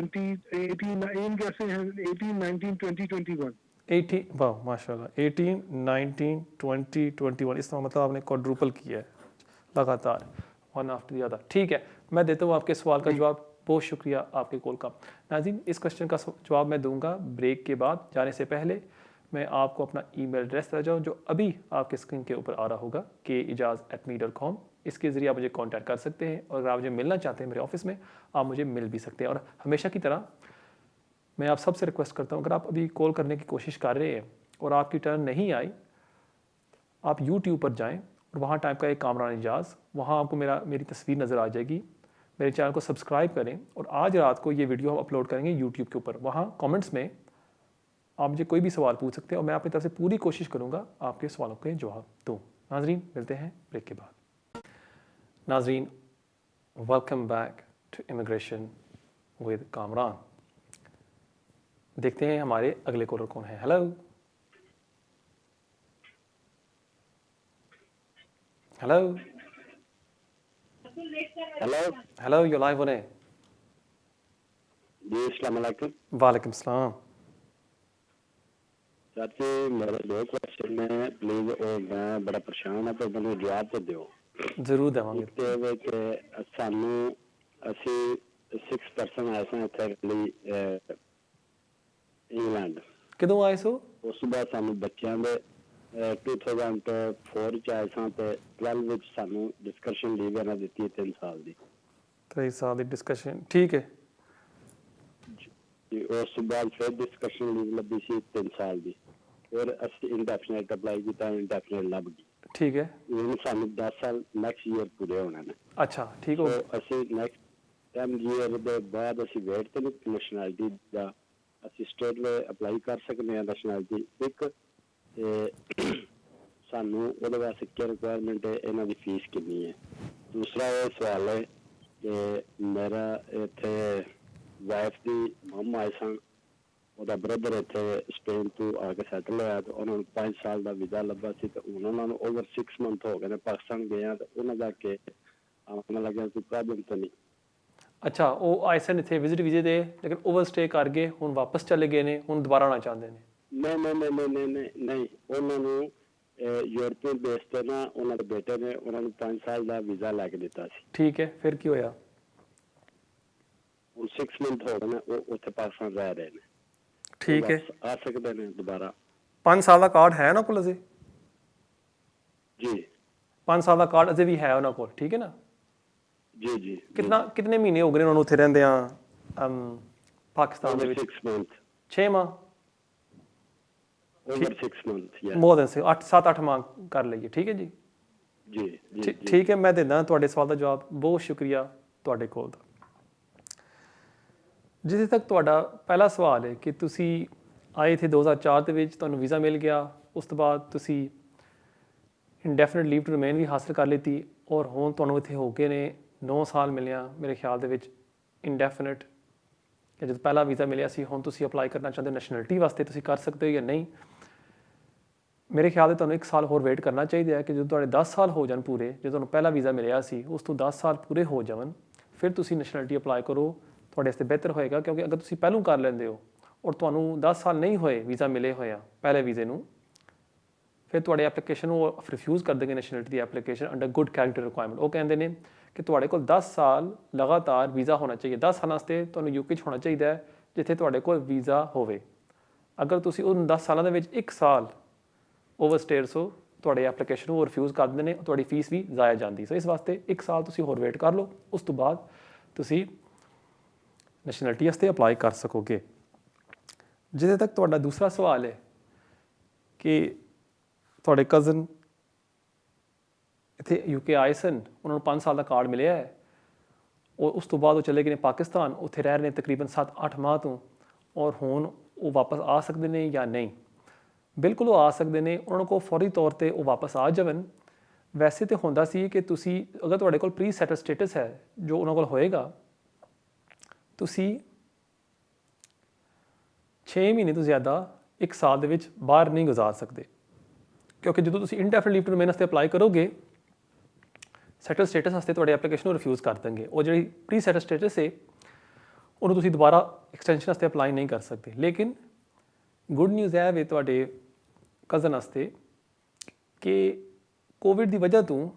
[SPEAKER 7] 20 18 एम कैसे है 18 19 20 21।
[SPEAKER 1] 18, वाह माशाल्लाह, 18 19 20 21, इसका मतलब आपने क्वाड्रुपल किया है लगातार, वन आफ्टर द अदर। ठीक है, मैं देता हूँ आपके सवाल का जवाब। बहुत शुक्रिया आपके कॉल का। नाज़रीन इस क्वेश्चन का जवाब मैं दूंगा ब्रेक के बाद। जाने से पहले मैं आपको अपना ईमेल एड्रेस दे जाऊँ जो अभी आपके स्क्रीन के ऊपर आ रहा होगा, keijaz@me.com। इसके ज़रिए आप मुझे कांटेक्ट कर सकते हैं और अगर आप मुझे मिलना चाहते हैं मेरे ऑफिस में, आप मुझे मिल भी सकते हैं। और हमेशा की तरह मैं आप सबसे रिक्वेस्ट करता हूँ, अगर आप अभी कॉल करने की कोशिश कर रहे हैं और आपकी टर्न नहीं आई, आप यूट्यूब पर जाएँ और वहाँ टाइप का एक कामरान इजाज़, वहाँ आपको मेरी तस्वीर नज़र आ जाएगी। मेरे चैनल को सब्सक्राइब करें और आज रात को ये वीडियो हम अपलोड करेंगे यूट्यूब के ऊपर। वहाँ कमेंट्स में आप मुझे कोई भी सवाल पूछ सकते हैं और मैं अपनी तरफ से पूरी कोशिश करूँगा आपके सवालों के जवाब दूँ। नाजरीन मिलते हैं ब्रेक के बाद। नाजरीन welcome back to immigration with Kamran. देखते हैं हमारे अगले कॉलर कौन है। Hello hello
[SPEAKER 8] hello
[SPEAKER 1] hello, you live on air.
[SPEAKER 8] जी अस्सलाम वालेकुम।
[SPEAKER 1] वालेकुम सलाम।
[SPEAKER 8] चाची मेरे 2 क्वेश्चन है प्लीज, और मैं बड़ा परेशान है तो मैंने जवाब तो दियो।
[SPEAKER 1] जरूर देवांगे।
[SPEAKER 8] इसके ਵਿੱਚ ਸਾਨੂੰ ਅਸੀਂ 6% ਆਏ ਸਾਂ ਇੱਥੇ ਲਈ ਇੰਗਲੈਂਡ।
[SPEAKER 1] ਕਦੋਂ ਆਏ ਸੋ?
[SPEAKER 8] ਉਸ ਤੋਂ ਬਾਅਦ ਸਾਨੂੰ ਬੱਚਿਆਂ ਦੇ 2004 ਚ ਆਏ ਸਾਂ ਤੇ 12 ਵਿੱਚ ਸਾਨੂੰ ਡਿਸਕਸ਼ਨ ਲੀਵ ਇਹਨਾਂ ਦਿੱਤੀ 3 ਸਾਲ ਦੀ।
[SPEAKER 1] 3 ਸਾਲ ਦੀ ਡਿਸਕਸ਼ਨ, ਠੀਕ ਹੈ
[SPEAKER 8] ਜੀ। ਉਸ ਤੋਂ ਬਾਅਦ ਫਿਰ ਡਿਸਕਸ਼ਨ ਲੀਵ ਲੱਭੀ ਸੀ 3 ਸਾਲ ਦੀ, ਫਿਰ ਅਸੀਂ ਇੰਡੈਫੀਨਿਟ ਅਪਲਾਈ ਕੀਤਾ, ਇੰਡੈਫੀਨਿਟ ਲੱਭ ਗਈ।
[SPEAKER 1] ਠੀਕ ਹੈ।
[SPEAKER 8] ਹੁਣ ਸਾਨੂੰ 10 ਸਾਲ ਨੈਕਸਟ ਈਅਰ ਪੂਰੇ ਹੋਣੇ ਨੇ।
[SPEAKER 1] ਅੱਛਾ ਠੀਕ ਹੋ।
[SPEAKER 8] ਅਸੀਂ ਨੈਕਸਟ 10 ਈਅਰ ਦੇ ਬਾਅਦ ਅਸੀਂ ਵੇਟ ਤੇ ਨਹੀਂ ਨੈਸ਼ਨੈਲਿਟੀ ਦਾ, ਅਸੀਂ ਸਟੇਟ ਵੇ ਅਪਲਾਈ ਕਰ ਸਕਦੇ ਹਾਂ ਨੈਸ਼ਨੈਲਿਟੀ ਇੱਕ। ਤੇ ਸਾਨੂੰ ਉਹਦੇ ਵਾਸਤੇ ਕੀ ਰਿਕੁਆਇਰਮੈਂਟ ਹੈ, ਇਹਨਾਂ ਦੀ ਫੀਸ ਕਿੰਨੀ ਹੈ? ਦੂਸਰਾ ਇਹ ਸਵਾਲ ਹੈ ਕਿ ਮੇਰਾ ਇੱਥੇ ਵਾਈਫ ਦੀ ਮਮ ਆਏ ਸਨ, ਉਹਦਾ ਬ੍ਰਦਰ ਇੱਥੇ ਸਪੇਨ ਤੋਂ ਆ ਕੇ ਸੈਟਲ ਹੋਇਆ ਤੇ ਉਹਨਾਂ ਨੂੰ 5 ਸਾਲ ਦਾ ਵੀਜ਼ਾ ਲੱਭਾ ਸੀ ਤੇ ਹੁਣ ਉਹਨਾਂ ਨੂੰ ਓਵਰ 6 ਮੰਥ ਹੋ ਗਏ ਨੇ ਪਾਕਿਸਤਾਨ ਗਏ ਆ ਤੇ ਉਹਨਾਂ ਦਾ ਕਿ ਆਉਣ ਲੱਗਿਆ ਕੋਈ ਪ੍ਰੋਬਲਮ ਤਾਂ ਨਹੀਂ?
[SPEAKER 1] ਅੱਛਾ, ਉਹ ਆਏ ਸਨ ਇੱਥੇ ਵਿਜ਼ਿਟ ਵੀਜ਼ੇ ਦੇ, ਲੇਕਿਨ ਓਵਰ ਸਟੇ ਕਰ ਗਏ, ਹੁਣ ਵਾਪਸ ਚਲੇ ਗਏ ਨੇ, ਹੁਣ ਦੁਬਾਰਾ ਆਉਣਾ ਚਾਹੁੰਦੇ ਨੇ?
[SPEAKER 8] ਨਹੀਂ, ਉਹਨਾਂ ਨੂੰ ਯੂਰਪੀਅਨ ਬੇਸ ਤੇ ਨਾ ਉਹਨਾਂ ਦੇ ਬੇਟੇ ਨੇ ਉਹਨਾਂ ਨੂੰ 5 ਸਾਲ ਦਾ ਵੀਜ਼ਾ ਲੈ ਕੇ ਦਿੱਤਾ ਸੀ।
[SPEAKER 1] ਠੀਕ ਹੈ, ਫਿਰ ਕੀ ਹੋਇਆ?
[SPEAKER 8] ਹੁਣ 6 ਮੰਥ ਹੋ ਗਏ ਨੇ ਉਹ ਉੱਥੇ ਪਾਕਿਸਤਾਨ ਰਹਿ ਰਹੇ ਨੇ।
[SPEAKER 1] ਠੀਕ ਹੈ,
[SPEAKER 8] ਆ ਸਕਦੇ ਨੇ ਦੁਬਾਰਾ?
[SPEAKER 1] 5 ਸਾਲ ਦਾ ਕਾਰਡ ਹੈ ਉਹਨਾਂ ਕੋਲ ਅਜੇ?
[SPEAKER 8] ਜੀ
[SPEAKER 1] 5 ਸਾਲ ਦਾ ਕਾਰਡ ਅਜੇ ਵੀ ਹੈ ਉਹਨਾਂ ਕੋਲ, ਠੀਕ ਹੈ ਨਾ?
[SPEAKER 8] ਜੀ ਜੀ।
[SPEAKER 1] ਕਿੰਨੇ ਮਹੀਨੇ ਹੋ ਗਏ ਉਹਨਾਂ ਨੂੰ ਉੱਥੇ ਰਹਿੰਦੇ ਆ ਪਾਕਿਸਤਾਨ ਦੇ ਵਿੱਚ?
[SPEAKER 8] 6 ਮੰਥ।
[SPEAKER 1] 6 ਮਾਹ?
[SPEAKER 8] ਓਵਰ 6 ਮੰਥ ਯਾ
[SPEAKER 1] ਮੋਰ ਦੈਨ 7-8 ਮਾਹ ਕਰ ਲਈਏ, ਠੀਕ ਹੈ ਜੀ।
[SPEAKER 8] ਜੀ
[SPEAKER 1] ਠੀਕ ਹੈ, ਮੈਂ ਦਿੰਦਾ ਤੁਹਾਡੇ ਸਵਾਲ ਦਾ ਜਵਾਬ। ਬਹੁਤ ਸ਼ੁਕਰੀਆ ਤੁਹਾਡੇ ਕੋਲ ਦਾ। ਜਿੱਥੇ ਤੱਕ ਤੁਹਾਡਾ ਪਹਿਲਾ ਸਵਾਲ ਹੈ ਕਿ ਤੁਸੀਂ ਆਏ ਥੇ 2004 ਦੇ ਵਿੱਚ, ਤੁਹਾਨੂੰ ਵੀਜ਼ਾ ਮਿਲ ਗਿਆ, ਉਸ ਤੋਂ ਬਾਅਦ ਤੁਸੀਂ ਇੰਡੈਫੀਨਿਟ ਲੀਵ ਟੂ ਰਿਮੇਨ ਵੀ ਹਾਸਲ ਕਰ ਲਿੱਤੀ ਔਰ ਹੁਣ ਤੁਹਾਨੂੰ ਇੱਥੇ ਹੋ ਗਏ ਨੇ 9 ਸਾਲ ਮਿਲਿਆ ਮੇਰੇ ਖਿਆਲ ਦੇ ਵਿੱਚ ਇੰਡੈਫੀਨਿਟ। ਕਿ ਜਦੋਂ ਪਹਿਲਾ ਵੀਜ਼ਾ ਮਿਲਿਆ ਸੀ, ਹੁਣ ਤੁਸੀਂ ਅਪਲਾਈ ਕਰਨਾ ਚਾਹੁੰਦੇ ਹੋ ਨੈਸ਼ਨੈਲਿਟੀ ਵਾਸਤੇ, ਤੁਸੀਂ ਕਰ ਸਕਦੇ ਹੋ ਜਾਂ ਨਹੀਂ? ਮੇਰੇ ਖਿਆਲ ਦੇ ਤੁਹਾਨੂੰ 1 ਸਾਲ ਹੋਰ ਵੇਟ ਕਰਨਾ ਚਾਹੀਦਾ ਹੈ ਕਿ ਜਦੋਂ ਤੁਹਾਡੇ 10 ਸਾਲ ਹੋ ਜਾਣ ਪੂਰੇ, ਜਦੋਂ ਤੁਹਾਨੂੰ ਪਹਿਲਾ ਵੀਜ਼ਾ ਮਿਲਿਆ ਸੀ ਉਸ ਤੋਂ 10 ਸਾਲ ਪੂਰੇ ਹੋ ਜਾਣ, ਫਿਰ ਤੁਸੀਂ ਨੈਸ਼ਨੈਲਿਟੀ ਅਪਲਾਈ ਕਰੋ, ਤੁਹਾਡੇ ਵਾਸਤੇ ਬਿਹਤਰ ਹੋਏਗਾ। ਕਿਉਂਕਿ ਅਗਰ ਤੁਸੀਂ ਪਹਿਲੋਂ ਕਰ ਲੈਂਦੇ ਹੋ ਔਰ ਤੁਹਾਨੂੰ 10 ਸਾਲ ਨਹੀਂ ਹੋਏ ਵੀਜ਼ਾ ਮਿਲੇ ਹੋਇਆ ਪਹਿਲੇ ਵੀਜ਼ੇ ਨੂੰ, ਫਿਰ ਤੁਹਾਡੇ ਐਪਲੀਕੇਸ਼ਨ ਉਹ ਰਿਫਿਊਜ਼ ਕਰ ਦੇਣਗੇ ਨੈਸ਼ਨੈਲਿਟੀ ਦੀ application under good character requirement. ਉਹ ਕਹਿੰਦੇ ਨੇ ਕਿ ਤੁਹਾਡੇ ਕੋਲ 10 ਸਾਲ ਲਗਾਤਾਰ ਵੀਜ਼ਾ ਹੋਣਾ ਚਾਹੀਏ। 10 ਸਾਲਾਂ ਵਾਸਤੇ ਤੁਹਾਨੂੰ ਯੂਕੇ 'ਚ ਹੋਣਾ ਚਾਹੀਦਾ ਹੈ ਜਿੱਥੇ ਤੁਹਾਡੇ ਕੋਲ ਵੀਜ਼ਾ ਹੋਵੇ। ਅਗਰ ਤੁਸੀਂ ਉਨ 10 ਸਾਲਾਂ ਦੇ ਵਿੱਚ 1 ਸਾਲ ਓਵਰਸਟੇਅਰਸ ਹੋ, ਤੁਹਾਡੇ ਐਪਲੀਕੇਸ਼ਨ ਨੂੰ ਰਿਫਿਊਜ਼ ਕਰ ਦਿੰਦੇ ਨੇ, ਤੁਹਾਡੀ ਫੀਸ ਵੀ ਜ਼ਾਇਆ ਜਾਂਦੀ। ਸੋ ਇਸ ਵਾਸਤੇ 1 ਸਾਲ ਤੁਸੀਂ ਹੋਰ ਵੇਟ ਕਰ ਲਓ, ਉਸ ਤੋਂ ਬਾਅਦ ਤੁਸੀਂ ਨੈਸ਼ਨੈਲਿਟੀ ਵਾਸਤੇ ਅਪਲਾਈ ਕਰ ਸਕੋਗੇ। ਜਿਹਦੇ ਤੱਕ ਤੁਹਾਡਾ ਦੂਸਰਾ ਸਵਾਲ ਹੈ ਕਿ ਤੁਹਾਡੇ ਕਜ਼ਨ ਇੱਥੇ UK ਆਏ ਸਨ, ਉਹਨਾਂ ਨੂੰ 5 ਸਾਲ ਦਾ ਕਾਰਡ ਮਿਲਿਆ ਹੈ, ਔਰ ਉਸ ਤੋਂ ਬਾਅਦ ਉਹ ਚਲੇ ਗਏ ਨੇ ਪਾਕਿਸਤਾਨ, ਉੱਥੇ ਰਹਿ ਰਹੇ ਨੇ ਤਕਰੀਬਨ 7-8 ਮਾਹ ਤੋਂ, ਔਰ ਹੁਣ ਉਹ ਵਾਪਸ ਆ ਸਕਦੇ ਨੇ ਜਾਂ ਨਹੀਂ? ਬਿਲਕੁਲ ਉਹ ਆ ਸਕਦੇ ਨੇ, ਉਹਨਾਂ ਕੋਲ ਫੌਰੀ ਤੌਰ 'ਤੇ ਉਹ ਵਾਪਸ ਆ ਜਾਵਣ। ਵੈਸੇ ਤਾਂ ਹੁੰਦਾ ਸੀ ਕਿ ਤੁਸੀਂ ਅਗਰ ਤੁਹਾਡੇ ਕੋਲ ਪ੍ਰੀ ਸੈਟਲ ਸਟੇਟਸ ਹੈ ਜੋ ਉਹਨਾਂ ਕੋਲ ਹੋਏਗਾ, ਤੁਸੀਂ 6 ਮਹੀਨੇ ਤੋਂ ਜ਼ਿਆਦਾ 1 ਸਾਲ ਦੇ ਵਿੱਚ ਬਾਹਰ ਨਹੀਂ ਗੁਜ਼ਾਰ ਸਕਦੇ, ਕਿਉਂਕਿ ਜਦੋਂ ਤੁਸੀਂ ਇੰਡੈਫਿਨਿਟ ਲੀਵ ਟੂ ਰਿਮੇਨ ਵਾਸਤੇ ਅਪਲਾਈ ਕਰੋਗੇ, ਸੈਟਲ ਸਟੇਟਸ ਵਾਸਤੇ ਤੁਹਾਡੇ ਐਪਲੀਕੇਸ਼ਨ ਨੂੰ ਰਿਫਿਊਜ਼ ਕਰ ਦੇਣਗੇ। ਉਹ ਜਿਹੜੀ ਪ੍ਰੀ ਸੈਟਲ ਸਟੇਟਸ ਹੈ ਉਹਨੂੰ ਤੁਸੀਂ ਦੁਬਾਰਾ ਐਕਸਟੈਂਸ਼ਨ ਵਾਸਤੇ ਅਪਲਾਈ ਨਹੀਂ ਕਰ ਸਕਦੇ। ਲੇਕਿਨ ਗੁੱਡ ਨਿਊਜ਼ ਹੈ ਵੀ ਤੁਹਾਡੇ ਕਜ਼ਨ ਵਾਸਤੇ ਕਿ ਕੋਵਿਡ ਦੀ ਵਜ੍ਹਾ ਤੋਂ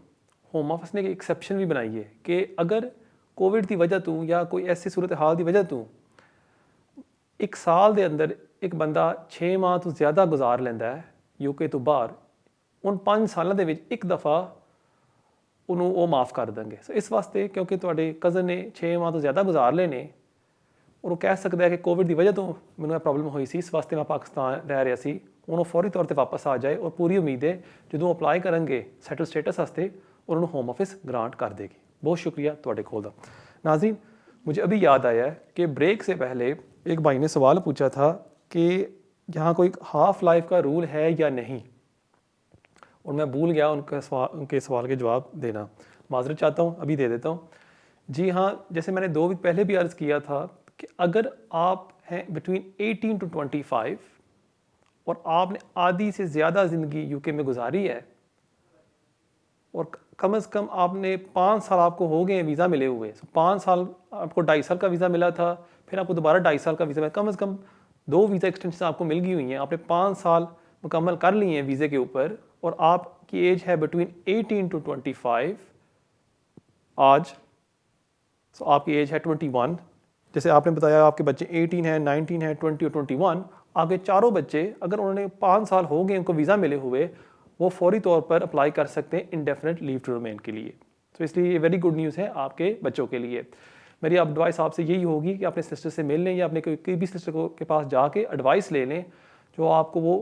[SPEAKER 1] ਹੋਮ ਆਫਿਸ ਨੇ ਇੱਕ ਐਕਸੈਪਸ਼ਨ ਵੀ ਬਣਾਈ ਹੈ ਕਿ ਅਗਰ ਕੋਵਿਡ ਦੀ ਵਜ੍ਹਾ ਤੋਂ ਜਾਂ ਕੋਈ ਐਸੀ ਸੂਰਤ ਹਾਲ ਦੀ ਵਜ੍ਹਾ ਤੋਂ 1 ਸਾਲ ਦੇ ਅੰਦਰ ਇੱਕ ਬੰਦਾ 6 ਮਾਹ ਤੋਂ ਜ਼ਿਆਦਾ ਗੁਜ਼ਾਰ ਲੈਂਦਾ ਹੈ UK ਤੋਂ ਬਾਹਰ, ਉਨ 5 ਸਾਲਾਂ ਦੇ ਵਿੱਚ 1 ਦਫਾ ਉਹਨੂੰ ਉਹ ਮਾफ़ ਕਰ ਦੇਣਗੇ। ਸੋ ਇਸ ਵਾਸਤੇ ਕਿਉਂਕਿ ਤੁਹਾਡੇ ਕਜ਼ਨ ਨੇ 6 ਮਾਹ ਤੋਂ ਜ਼ਿਆਦਾ ਗੁਜ਼ਾਰ ਲਏ ਨੇ, ਔਰ ਉਹ ਕਹਿ ਸਕਦਾ ਹੈ ਕਿ ਕੋਵਿਡ ਦੀ ਵਜ੍ਹਾ ਤੋਂ ਮੈਨੂੰ ਇਹ ਪ੍ਰੋਬਲਮ ਹੋਈ ਸੀ, ਇਸ ਵਾਸਤੇ ਮੈਂ ਪਾਕਿਸਤਾਨ ਰਹਿ ਰਿਹਾ ਸੀ, ਉਹਨੂੰ ਫੌਰੀ ਤੌਰ 'ਤੇ ਵਾਪਸ ਆ ਜਾਏ, ਔਰ ਪੂਰੀ ਉਮੀਦ ਹੈ ਜਦੋਂ ਅਪਲਾਈ ਕਰਨਗੇ ਸੈਟਲ ਸਟੇਟਸ ਵਾਸਤੇ ਉਹਨਾਂ ਨੂੰ ਹੋਮ ऑफिस ग्रांट कर देगी। बहुत शुक्रिया ਤੁਹਾਡੇ ਕੋਲ ਦਾ। नाज़रीन, मुझे अभी याद आया है कि ब्रेक से पहले एक भाई ने सवाल पूछा था कि यहाँ कोई हाफ लाइफ का रूल है या नहीं, और मैं भूल गया उनके सवाल के जवाब देना। माजरत चाहता हूँ, अभी दे देता हूँ। जी हाँ, जैसे मैंने 2 वीक पहले भी अर्ज़ किया था कि अगर आप हैं बिटवीन 18 to 25 और आपने आधी से ज़्यादा ज़िंदगी UK में गुजारी है, और कम से कम आपने 5 साल आपको हो गए वीज़ा मिले हुए, 5 साल आपको 2.5 साल का वीज़ा मिला था, फिर आपको दोबारा 2.5 साल का वीज़ा मिला, कम से कम 2 वीज़ा एक्सटेंशन आपको मिल गई हुई हैं, आपने 5 साल मुकम्मल कर लिए हैं वीज़े के ऊपर, और आपकी एज है बिटवीन 18 to 25 आज। सो आपकी एज है 21। जैसे आपने बताया आपके बच्चे 18 हैं, 19 हैं, 20 और 21। आगे चारों बच्चे अगर उन्होंने 5 साल हो गए उनको वीज़ा मिले हुए, वो फौरी तौर पर अप्लाई कर सकते हैं इंडेफिनिट लीव टू रिमेन के लिए। तो इसलिए ये वेरी गुड न्यूज़ है आपके बच्चों के लिए। मेरी एडवाइस आपसे यही होगी कि अपने सिस्टर से मिल लें या अपने कोई भी सिस्टर के पास जाके एडवाइस ले लें, जो आपको वो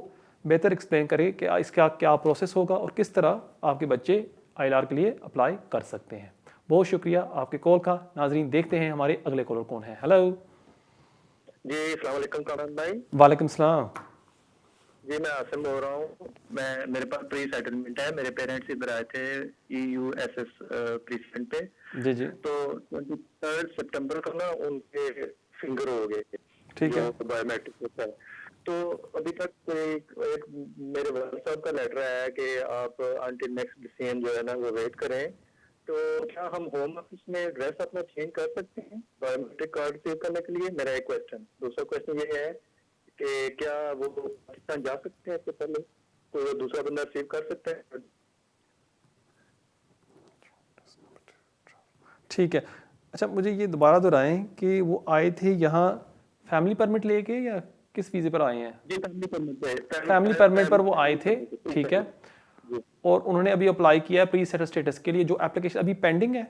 [SPEAKER 1] बेहतर एक्सप्लेन करे कि इसका क्या प्रोसेस होगा और किस तरह आपके बच्चे ILR के लिए अप्लाई कर सकते हैं। बहुत शुक्रिया आपके कॉल का। नाजरीन, देखते हैं हमारे अगले कॉलर कौन है। हेलो
[SPEAKER 9] जी, अस्सलाम वालेकुम कामरान भाई।
[SPEAKER 1] वालेकुम सलाम
[SPEAKER 9] जी, मैं आसिम बोल रहा हूँ। मेरे पास प्री सेटलमेंट है, मेरे पेरेंट्स इधर आए थे EUSS प्लेसमेंट पे
[SPEAKER 1] जी जी।
[SPEAKER 9] तो 23 सितंबर को ना उनके फिंगर हो गए,
[SPEAKER 1] ठीक है,
[SPEAKER 9] बायोमेट्रिक होता है। तो अभी तक एक मेरे वाले साहब का लेटर आया है कि आप अंटिल नेक्स्ट डिसीजन जो है ना वो वेट करें। तो क्या हम होम ऑफिस में एड्रेस अपना चेंज कर सकते हैं बायोमेट्रिक कार्ड सेव करने के लिए? मेरा एक क्वेश्चन। दूसरा क्वेश्चन ये है कि क्या वो पाकिस्तान जा सकते हैं इससे पहले, कोई दूसरा बंदा सेव कर सकता है?
[SPEAKER 1] ठीक है। अच्छा, मुझे ये दोबारा दोहराएं कि वो आए थे यहाँ फैमिली परमिट लेके या किस वीज़े पर आए हैं?
[SPEAKER 9] जी, फैमिली परमिट पे।
[SPEAKER 1] फैमिली परमिट पर वो आए थे, ठीक है, और उन्होंने अभी अप्लाई किया है प्री सेटल स्टेटस के लिए, जो एप्लीकेशन अभी पेंडिंग है।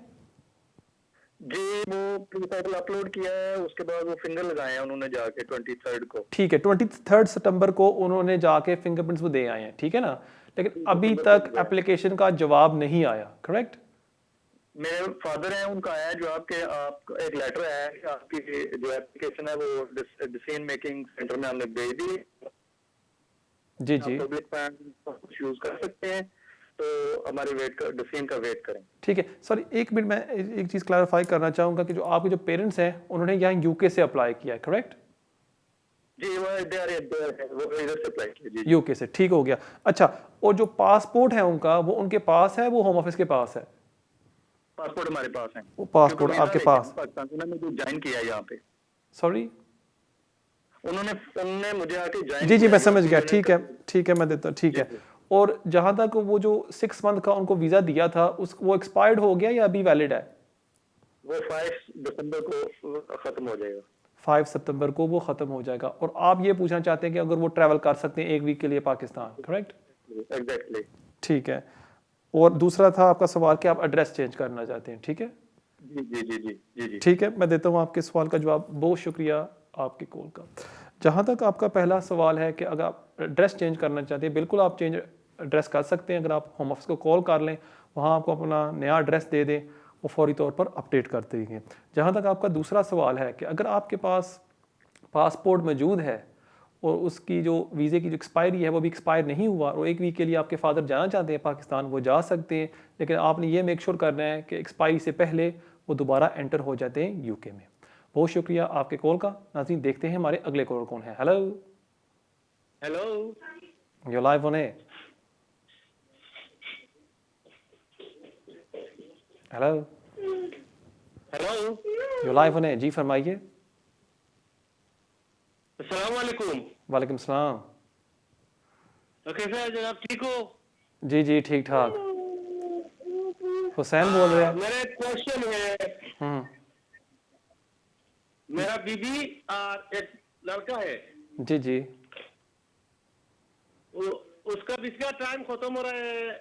[SPEAKER 9] जी, वो प्री सेटल अपलोड किया है, उसके बाद वो फिंगर लगाए हैं उन्होंने जाके 23 को।
[SPEAKER 1] ठीक है, 23 सितंबर को उन्होंने जाके फिंगरप्रिंट्स वो दे आए हैं, ठीक है ना, लेकिन अभी तक एप्लीकेशन का जवाब नहीं आया, करेक्ट?
[SPEAKER 9] मेरे फादर हैं, उनका आया है जवाब के आपका एक लेटर आया है कि आपकी जो एप्लीकेशन है वो डिसीजन मेकिंग सेंटर में हमने भेज दी।
[SPEAKER 1] जी जी,
[SPEAKER 9] पब्लिक कुछ यूज कर सकते हैं, तो हमारी डिसीजन का वेट करें।
[SPEAKER 1] ठीक है। सॉरी, 1 मिनट, मैं एक चीज़ क्लैरिफाई करना चाहूँगा कि जो आपके जो पेरेंट्स हैं उन्होंने यहाँ UK से अप्लाई किया है, करेक्ट?
[SPEAKER 9] जी, वो इधर से अप्लाई किया। जी,
[SPEAKER 1] UK से, ठीक हो गया। अच्छा, और जो पासपोर्ट है उनका, वो उनके पास है, वो होम ऑफिस के पास है?
[SPEAKER 9] पासपोर्ट हमारे पास है।
[SPEAKER 1] वो पासपोर्ट आपके पास?
[SPEAKER 9] पाकिस्तान से उन्होंने ज्वाइन किया है यहाँ पे।
[SPEAKER 1] सॉरी,
[SPEAKER 9] उन्होंने मुझे आके ज्वाइन।
[SPEAKER 1] जी जी, मैं समझ गया। ठीक है, ठीक है, मैं देता हूँ, ठीक है। और जहाँ तक वो जो 6 मंथ का उनको वीज़ा दिया था वो एक्सपायर्ड हो गया या अभी वैलिड है?
[SPEAKER 9] वो 5 दिसंबर को खत्म हो जाएगा।
[SPEAKER 1] 5 सितंबर को वो ख़त्म हो जाएगा। और आप ये पूछना चाहते हैं कि अगर वो ट्रैवल कर सकते हैं 1 वीक के लिए पाकिस्तान, करेक्ट?
[SPEAKER 9] एग्जैक्टली।
[SPEAKER 1] ठीक है। और दूसरा था आपका सवाल कि आप एड्रेस चेंज करना चाहते हैं, ठीक है?
[SPEAKER 9] जी जी जी जी जी जी।
[SPEAKER 1] ठीक है, मैं देता हूँ आपके सवाल का जवाब। बहुत शुक्रिया आपकी कॉल का। जहाँ तक आपका पहला सवाल है कि अगर आप एड्रेस चेंज करना चाहते हैं, बिल्कुल आप चेंज एड्रेस कर सकते हैं। अगर आप होम ऑफिस को कॉल कर लें, वहाँ आपको अपना नया एड्रेस दे दें, वो फौरी तौर पर अपडेट कर देंगे। जहाँ तक आपका दूसरा सवाल है कि अगर आपके पास पासपोर्ट मौजूद है और उसकी जो वीज़े की जो एक्सपायरी है वो भी एक्सपायर नहीं हुआ और 1 वीक के लिए आपके फादर जाना चाहते हैं पाकिस्तान, वो जा सकते हैं, लेकिन आपने ये मेक श्योर करना है कि एक्सपायरी से पहले वो दोबारा एंटर हो जाते हैं यूके में। बहुत शुक्रिया आपके कॉल का। नाज़रीन, देखते हैं हमारे अगले कॉलर कौन है। Hello
[SPEAKER 9] hello,
[SPEAKER 1] you live on air. Hello
[SPEAKER 9] hello,
[SPEAKER 1] you live on air. जी फरमाइए।
[SPEAKER 9] अस्सलाम वालेकुम।
[SPEAKER 1] वालेकुम सलाम।
[SPEAKER 9] कैसे हैं जनाब, ठीक हो?
[SPEAKER 1] जी जी ठीक ठाक। हुसैन बोल रहे हैं।
[SPEAKER 9] मेरा एक क्वेश्चन है। मेरा बीबी और एक लड़का है।
[SPEAKER 1] जी जी।
[SPEAKER 9] उसका बीच का टाइम खत्म हो रहा है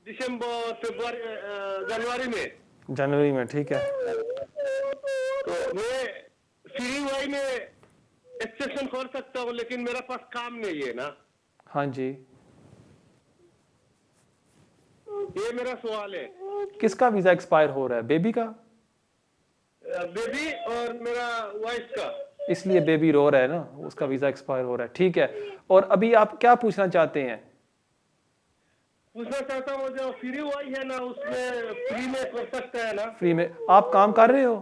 [SPEAKER 9] दिसंबर, फरवरी,
[SPEAKER 1] जनवरी में, ठीक है।
[SPEAKER 9] तो मैं फ्री वाई में एक्सटेंशन कर सकता हूँ, लेकिन मेरा पास काम नहीं है ना।
[SPEAKER 1] हाँ जी।
[SPEAKER 9] ये मेरा सवाल है।
[SPEAKER 1] किसका वीज़ा एक्सपायर हो रहा है? बेबी का?
[SPEAKER 9] बेबी और मेरा वाइफ का।
[SPEAKER 1] इसलिए बेबी रो रहा है ना, उसका वीज़ा एक्सपायर हो रहा है, ठीक है। और अभी आप क्या पूछना चाहते हैं?
[SPEAKER 9] पूछना चाहता हूँ जो फ्री वाई है ना, उसमें फ्री में कर सकता है ना?
[SPEAKER 1] फ्री में। आप काम कर रहे हो?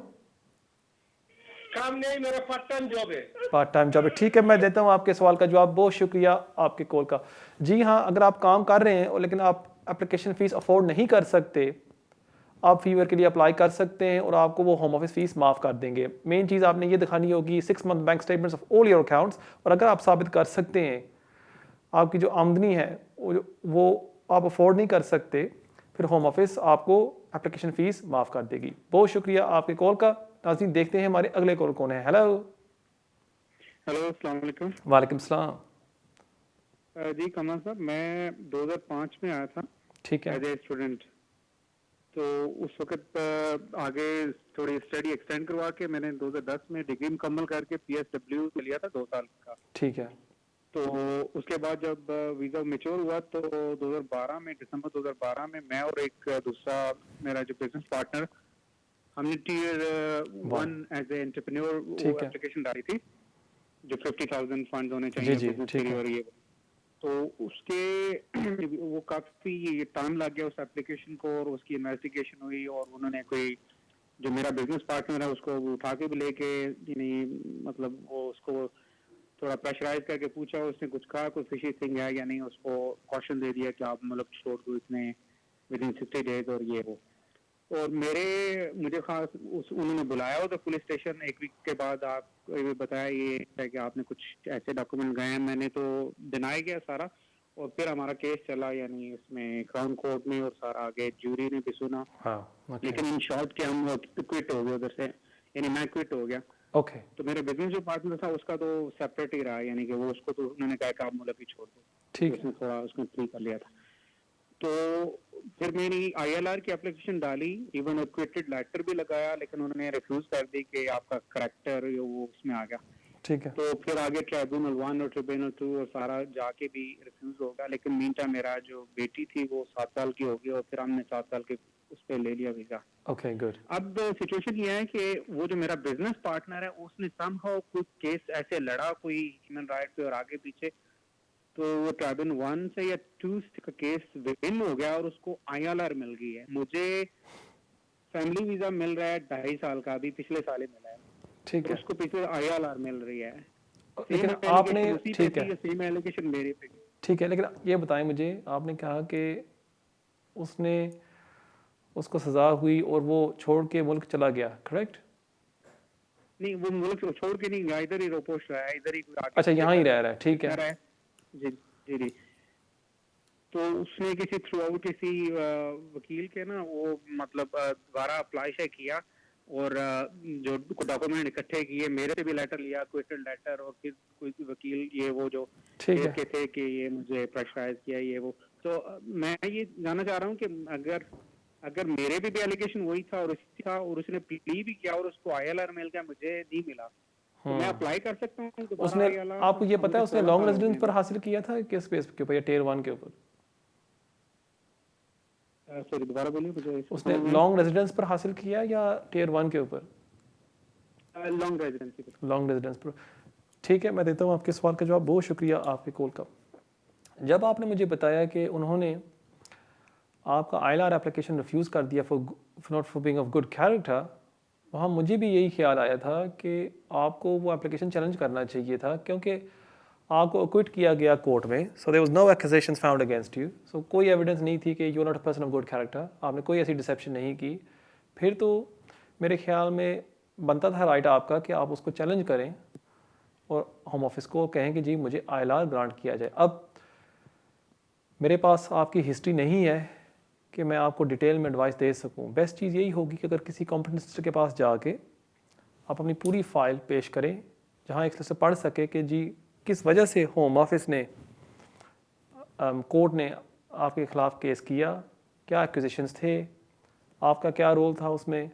[SPEAKER 9] काम नहीं, मेरा पार्ट टाइम जॉब है।
[SPEAKER 1] पार्ट टाइम जॉब है, ठीक है। मैं देता हूँ आपके सवाल का जवाब। बहुत शुक्रिया आपके कॉल का। जी हाँ, अगर आप काम कर रहे हैं और लेकिन आप एप्लीकेशन फ़ीस अफोर्ड नहीं कर सकते, आप फीवर के लिए अप्लाई कर सकते हैं और आपको वो होम ऑफिस फ़ीस माफ़ कर देंगे। मेन चीज़ आपने ये दिखानी होगी 6 month bank statements of all your accounts, और अगर आप साबित कर सकते हैं आपकी जो आमदनी है वो आप अफोर्ड नहीं कर सकते, फिर होम ऑफिस आपको एप्लीकेशन फ़ीस माफ़ कर देगी। बहुत शुक्रिया आपके कॉल का। नाज़रीन, देखते हैं हमारे अगले कॉल कौन है। हेलो
[SPEAKER 6] हेलो, अस्सलाम वालेकुम।
[SPEAKER 1] वालेकुम सलाम।
[SPEAKER 6] जी कमल साहब, मैं 2005 में आया था,
[SPEAKER 1] ठीक है,
[SPEAKER 6] एज ए स्टूडेंट। तो उस वक्त आगे थोड़ी स्टडी एक्सटेंड करवा के मैंने 2010 में डिग्री मुकम्मल करके PSW में लिया था 2 साल का।
[SPEAKER 1] ठीक है।
[SPEAKER 6] तो उसके बाद जब वीज़ा मैच्योर हुआ तो 2012 में, दिसंबर 2012 में मैं और एक दूसरा मेरा जो बिजनेस पार्टनर, हमने Tier 1 एज ए एंटरप्रेन्योर वो एप्लीकेशन डाली थी, जो 50,000 फंड होने चाहिए बिजनेस के लिए। और ये तो उसके वो काफी टाइम लग गया उस एप्लीकेशन को, और उसकी इन्वेस्टिगेशन हुई, और उन्होंने कोई जो मेरा बिजनेस पार्टनर है उसको उठा के भी लेके, मतलब वो उसको थोड़ा प्रेशराइज करके पूछा, उसने कुछ कहा, कोई फिशी थिंग है या नहीं, उसको कॉशन दे दिया कि आप मतलब छोड़ दो इतने विदिन 60 डेज और ये वो। और मुझे खास उन्होंने बुलाया उधर पुलिस स्टेशन 1 वीक के बाद। आप बताया ये है कि आपने कुछ ऐसे डॉक्यूमेंट गए हैं, मैंने तो डिनाई किया सारा, और फिर हमारा केस चला, यानी इसमें क्राउन कोर्ट में, और सारा आगे ज्यूरी ने भी सुना। लेकिन इन शॉर्ट के हम क्विट हो गए उधर से, यानी मैं क्विट हो गया।
[SPEAKER 1] ओके।
[SPEAKER 6] तो मेरे बिजनेस जो पार्टनर था उसका तो सेपरेट ही रहा, यानी कि वो उसको तो उन्होंने कहा कि आप मुल्क ही छोड़ दो,
[SPEAKER 1] ठीक है।
[SPEAKER 6] उसने थोड़ा उसने फ्री कर लिया था। तो फिर मैंने ILR की एप्लीकेशन डाली, इवन क्विटेड लेटर भी लगाया, लेकिन उन्होंने रिफ्यूज कर दी कि आपका करैक्टर वो उसमें आ गया।
[SPEAKER 1] ठीक है।
[SPEAKER 6] तो फिर आगे ट्रिब्यूनल 1 और ट्रिब्यूनल 2 और सारा जाके भी रिफ्यूज हो गया। लेकिन मीन टाइम मेरा जो बेटी थी वो 7 साल की हो गई, और फिर हमने 7 साल के उस पर ले लिया वीजा।
[SPEAKER 1] Okay, good.
[SPEAKER 6] अब सिचुएशन ये है कि वो जो मेरा बिजनेस पार्टनर है उसने समहाउ कोई केस ऐसे लड़ा, कोई ह्यूमन राइट पे, और आगे पीछे, तो वो ट्रिब्यूनल 1 से या 2 का केस विन हो गया और उसको ILR मिल गई है। मुझे फैमिली वीजा मिल रहा है 2.5 साल का, अभी पिछले साल ही मिला है।
[SPEAKER 1] ठीक है।
[SPEAKER 6] उसको पिछले ILR मिल रही है,
[SPEAKER 1] लेकिन आपने, ठीक है,
[SPEAKER 6] सेम एलिगेशन मेरे पे।
[SPEAKER 1] ठीक है, लेकिन ये बताएं मुझे, आपने कहा कि उसको सजा हुई और वो छोड़ के मुल्क चला गया, करेक्ट?
[SPEAKER 6] नहीं, वो मुल्क छोड़ के नहीं गया, इधर ही रोपोस्ट रहा है, इधर ही।
[SPEAKER 1] अच्छा, यहाँ ही रह रहा है, ठीक है।
[SPEAKER 6] जी जी जी। तो उसने किसी थ्रू आउट किसी वकील के ना वो मतलब दोबारा अप्लाई से किया, और जो डॉक्यूमेंट इकट्ठे किए, मेरे से भी लेटर लिया, क्विटल लेटर, और फिर कोई वकील ये वो जो
[SPEAKER 1] ठीक है।
[SPEAKER 6] के थे कि ये मुझे प्रेशराइज किया ये वो। तो मैं ये जानना चाह रहा हूँ कि अगर मेरे भी एलिगेशन वही था और उसने प्ली भी किया और उसको ILR मिल गया, मुझे नहीं मिला, तो मैं अप्लाई कर सकता हूँ दोबारा
[SPEAKER 1] उसने,
[SPEAKER 6] ILR?
[SPEAKER 1] आपको ये पता है उसने लॉन्ग रेजिडेंस पर हासिल किया था किस बेस के ऊपर, या टियर 1 के ऊपर?
[SPEAKER 6] सॉरी, दोबारा बोलिए मुझे।
[SPEAKER 1] उसने लॉन्ग रेजिडेंस पर हासिल किया या टियर 1 के ऊपर?
[SPEAKER 6] लॉन्ग रेजिडेंसी पर।
[SPEAKER 1] लॉन्ग रेजिडेंस पर। ठीक है, मैं देता हूँ आपके सवाल का जवाब। बहुत शुक्रिया आपके कॉल का। जब आपने मुझे बताया कि उन्होंने आपका ILR एप्लीकेशन रिफ्यूज़ कर दिया not for being of good character, वहाँ मुझे भी यही ख्याल आया था कि आपको वो एप्लीकेशन चैलेंज करना चाहिए था, क्योंकि आपको अक्विट किया गया कोर्ट में। So there was no accusations found against you. So कोई एविडेंस नहीं थी कि you are not a person of good character, आपने कोई ऐसी डिसेप्शन नहीं की। फिर तो मेरे ख्याल में बनता था राइट आपका कि आप उसको चैलेंज करें और होम ऑफिस को कहें कि जी मुझे ILR ग्रांट किया जाए। अब मेरे पास आपकी हिस्ट्री नहीं है कि मैं आपको डिटेल में एडवाइस दे सकूं। बेस्ट चीज़ यही होगी कि अगर किसी कॉम्पिटेंट सिस्टर के पास जाके आप अपनी पूरी फाइल पेश करें, जहां एक से पढ़ सके कि जी किस वजह से होम ऑफिस ने कोर्ट ने आपके ख़िलाफ़ केस किया, क्या एक्यूजेशंस थे, आपका क्या रोल था उसमें,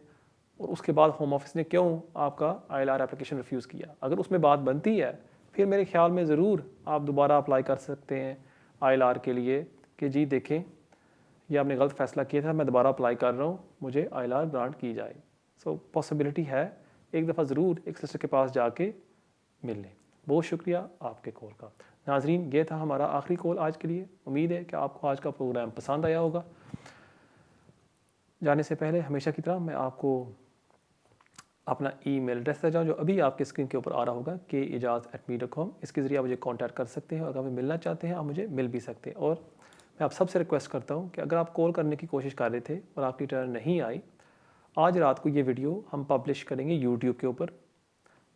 [SPEAKER 1] और उसके बाद होम ऑफिस ने क्यों आपका ILR एप्लीकेशन रिफ्यूज़ किया। अगर उसमें बात बनती है फिर मेरे ख्याल में ज़रूर आप दोबारा अप्लाई कर सकते हैं ILR के लिए कि जी देखें ये आपने गलत फ़ैसला किया था, मैं दोबारा अप्लाई कर रहा हूँ, मुझे ILR ग्रांट की जाए। सो पॉसिबिलिटी है, एक दफ़ा ज़रूर एक सिस्टर के पास जाके मिल लें। बहुत शुक्रिया आपके कॉल का। नाजरीन, ये था हमारा आखिरी कॉल आज के लिए। उम्मीद है कि आपको आज का प्रोग्राम पसंद आया होगा। जाने से पहले हमेशा की तरह मैं आपको अपना ईमेल एड्रेस दे जाऊँ जो अभी आपके स्क्रीन के ऊपर आ रहा होगा, keijaz@me.com। इसके ज़रिए आप मुझे कांटेक्ट कर सकते हैं और अगर आप मिलना चाहते हैं आप मुझे मिल भी सकते हैं। और मैं आप सबसे रिक्वेस्ट करता हूँ कि अगर आप कॉल करने की कोशिश कर रहे थे और आपकी टर्न नहीं आई, आज रात को ये वीडियो हम पब्लिश करेंगे यूट्यूब के ऊपर।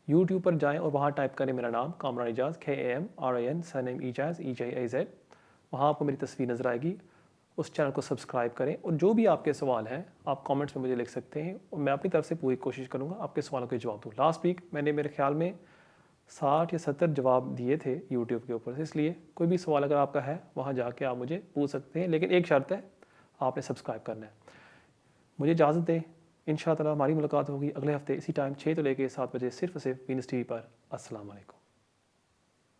[SPEAKER 1] यूट्यूब पर जाएं और वहाँ टाइप करें मेरा नाम Kamran Ejaz, KAMRAN, surname Ejaz EJAZ। वहाँ आपको मेरी तस्वीर नज़र आएगी। उस चैनल को सब्सक्राइब करें और जो भी आपके सवाल हैं आप कमेंट्स में मुझे लिख सकते हैं और मैं अपनी तरफ से पूरी कोशिश करूँगा आपके सवालों के जवाब दूँ। लास्ट वीक मैंने मेरे ख्याल में 60 या 70 जवाब दिए थे यूट्यूब के ऊपर से, इसलिए कोई भी सवाल अगर आपका है वहाँ जाके आप मुझे पूछ सकते हैं, लेकिन एक शर्त है, आपने सब्सक्राइब करना है। मुझे इजाज़त दें, इंशाअल्लाह हमारी मुलाकात होगी अगले हफ्ते इसी टाइम 6 से लेकर 7 बजे सिर्फ वीनस TV पर। अस्सलाम वालेकुम।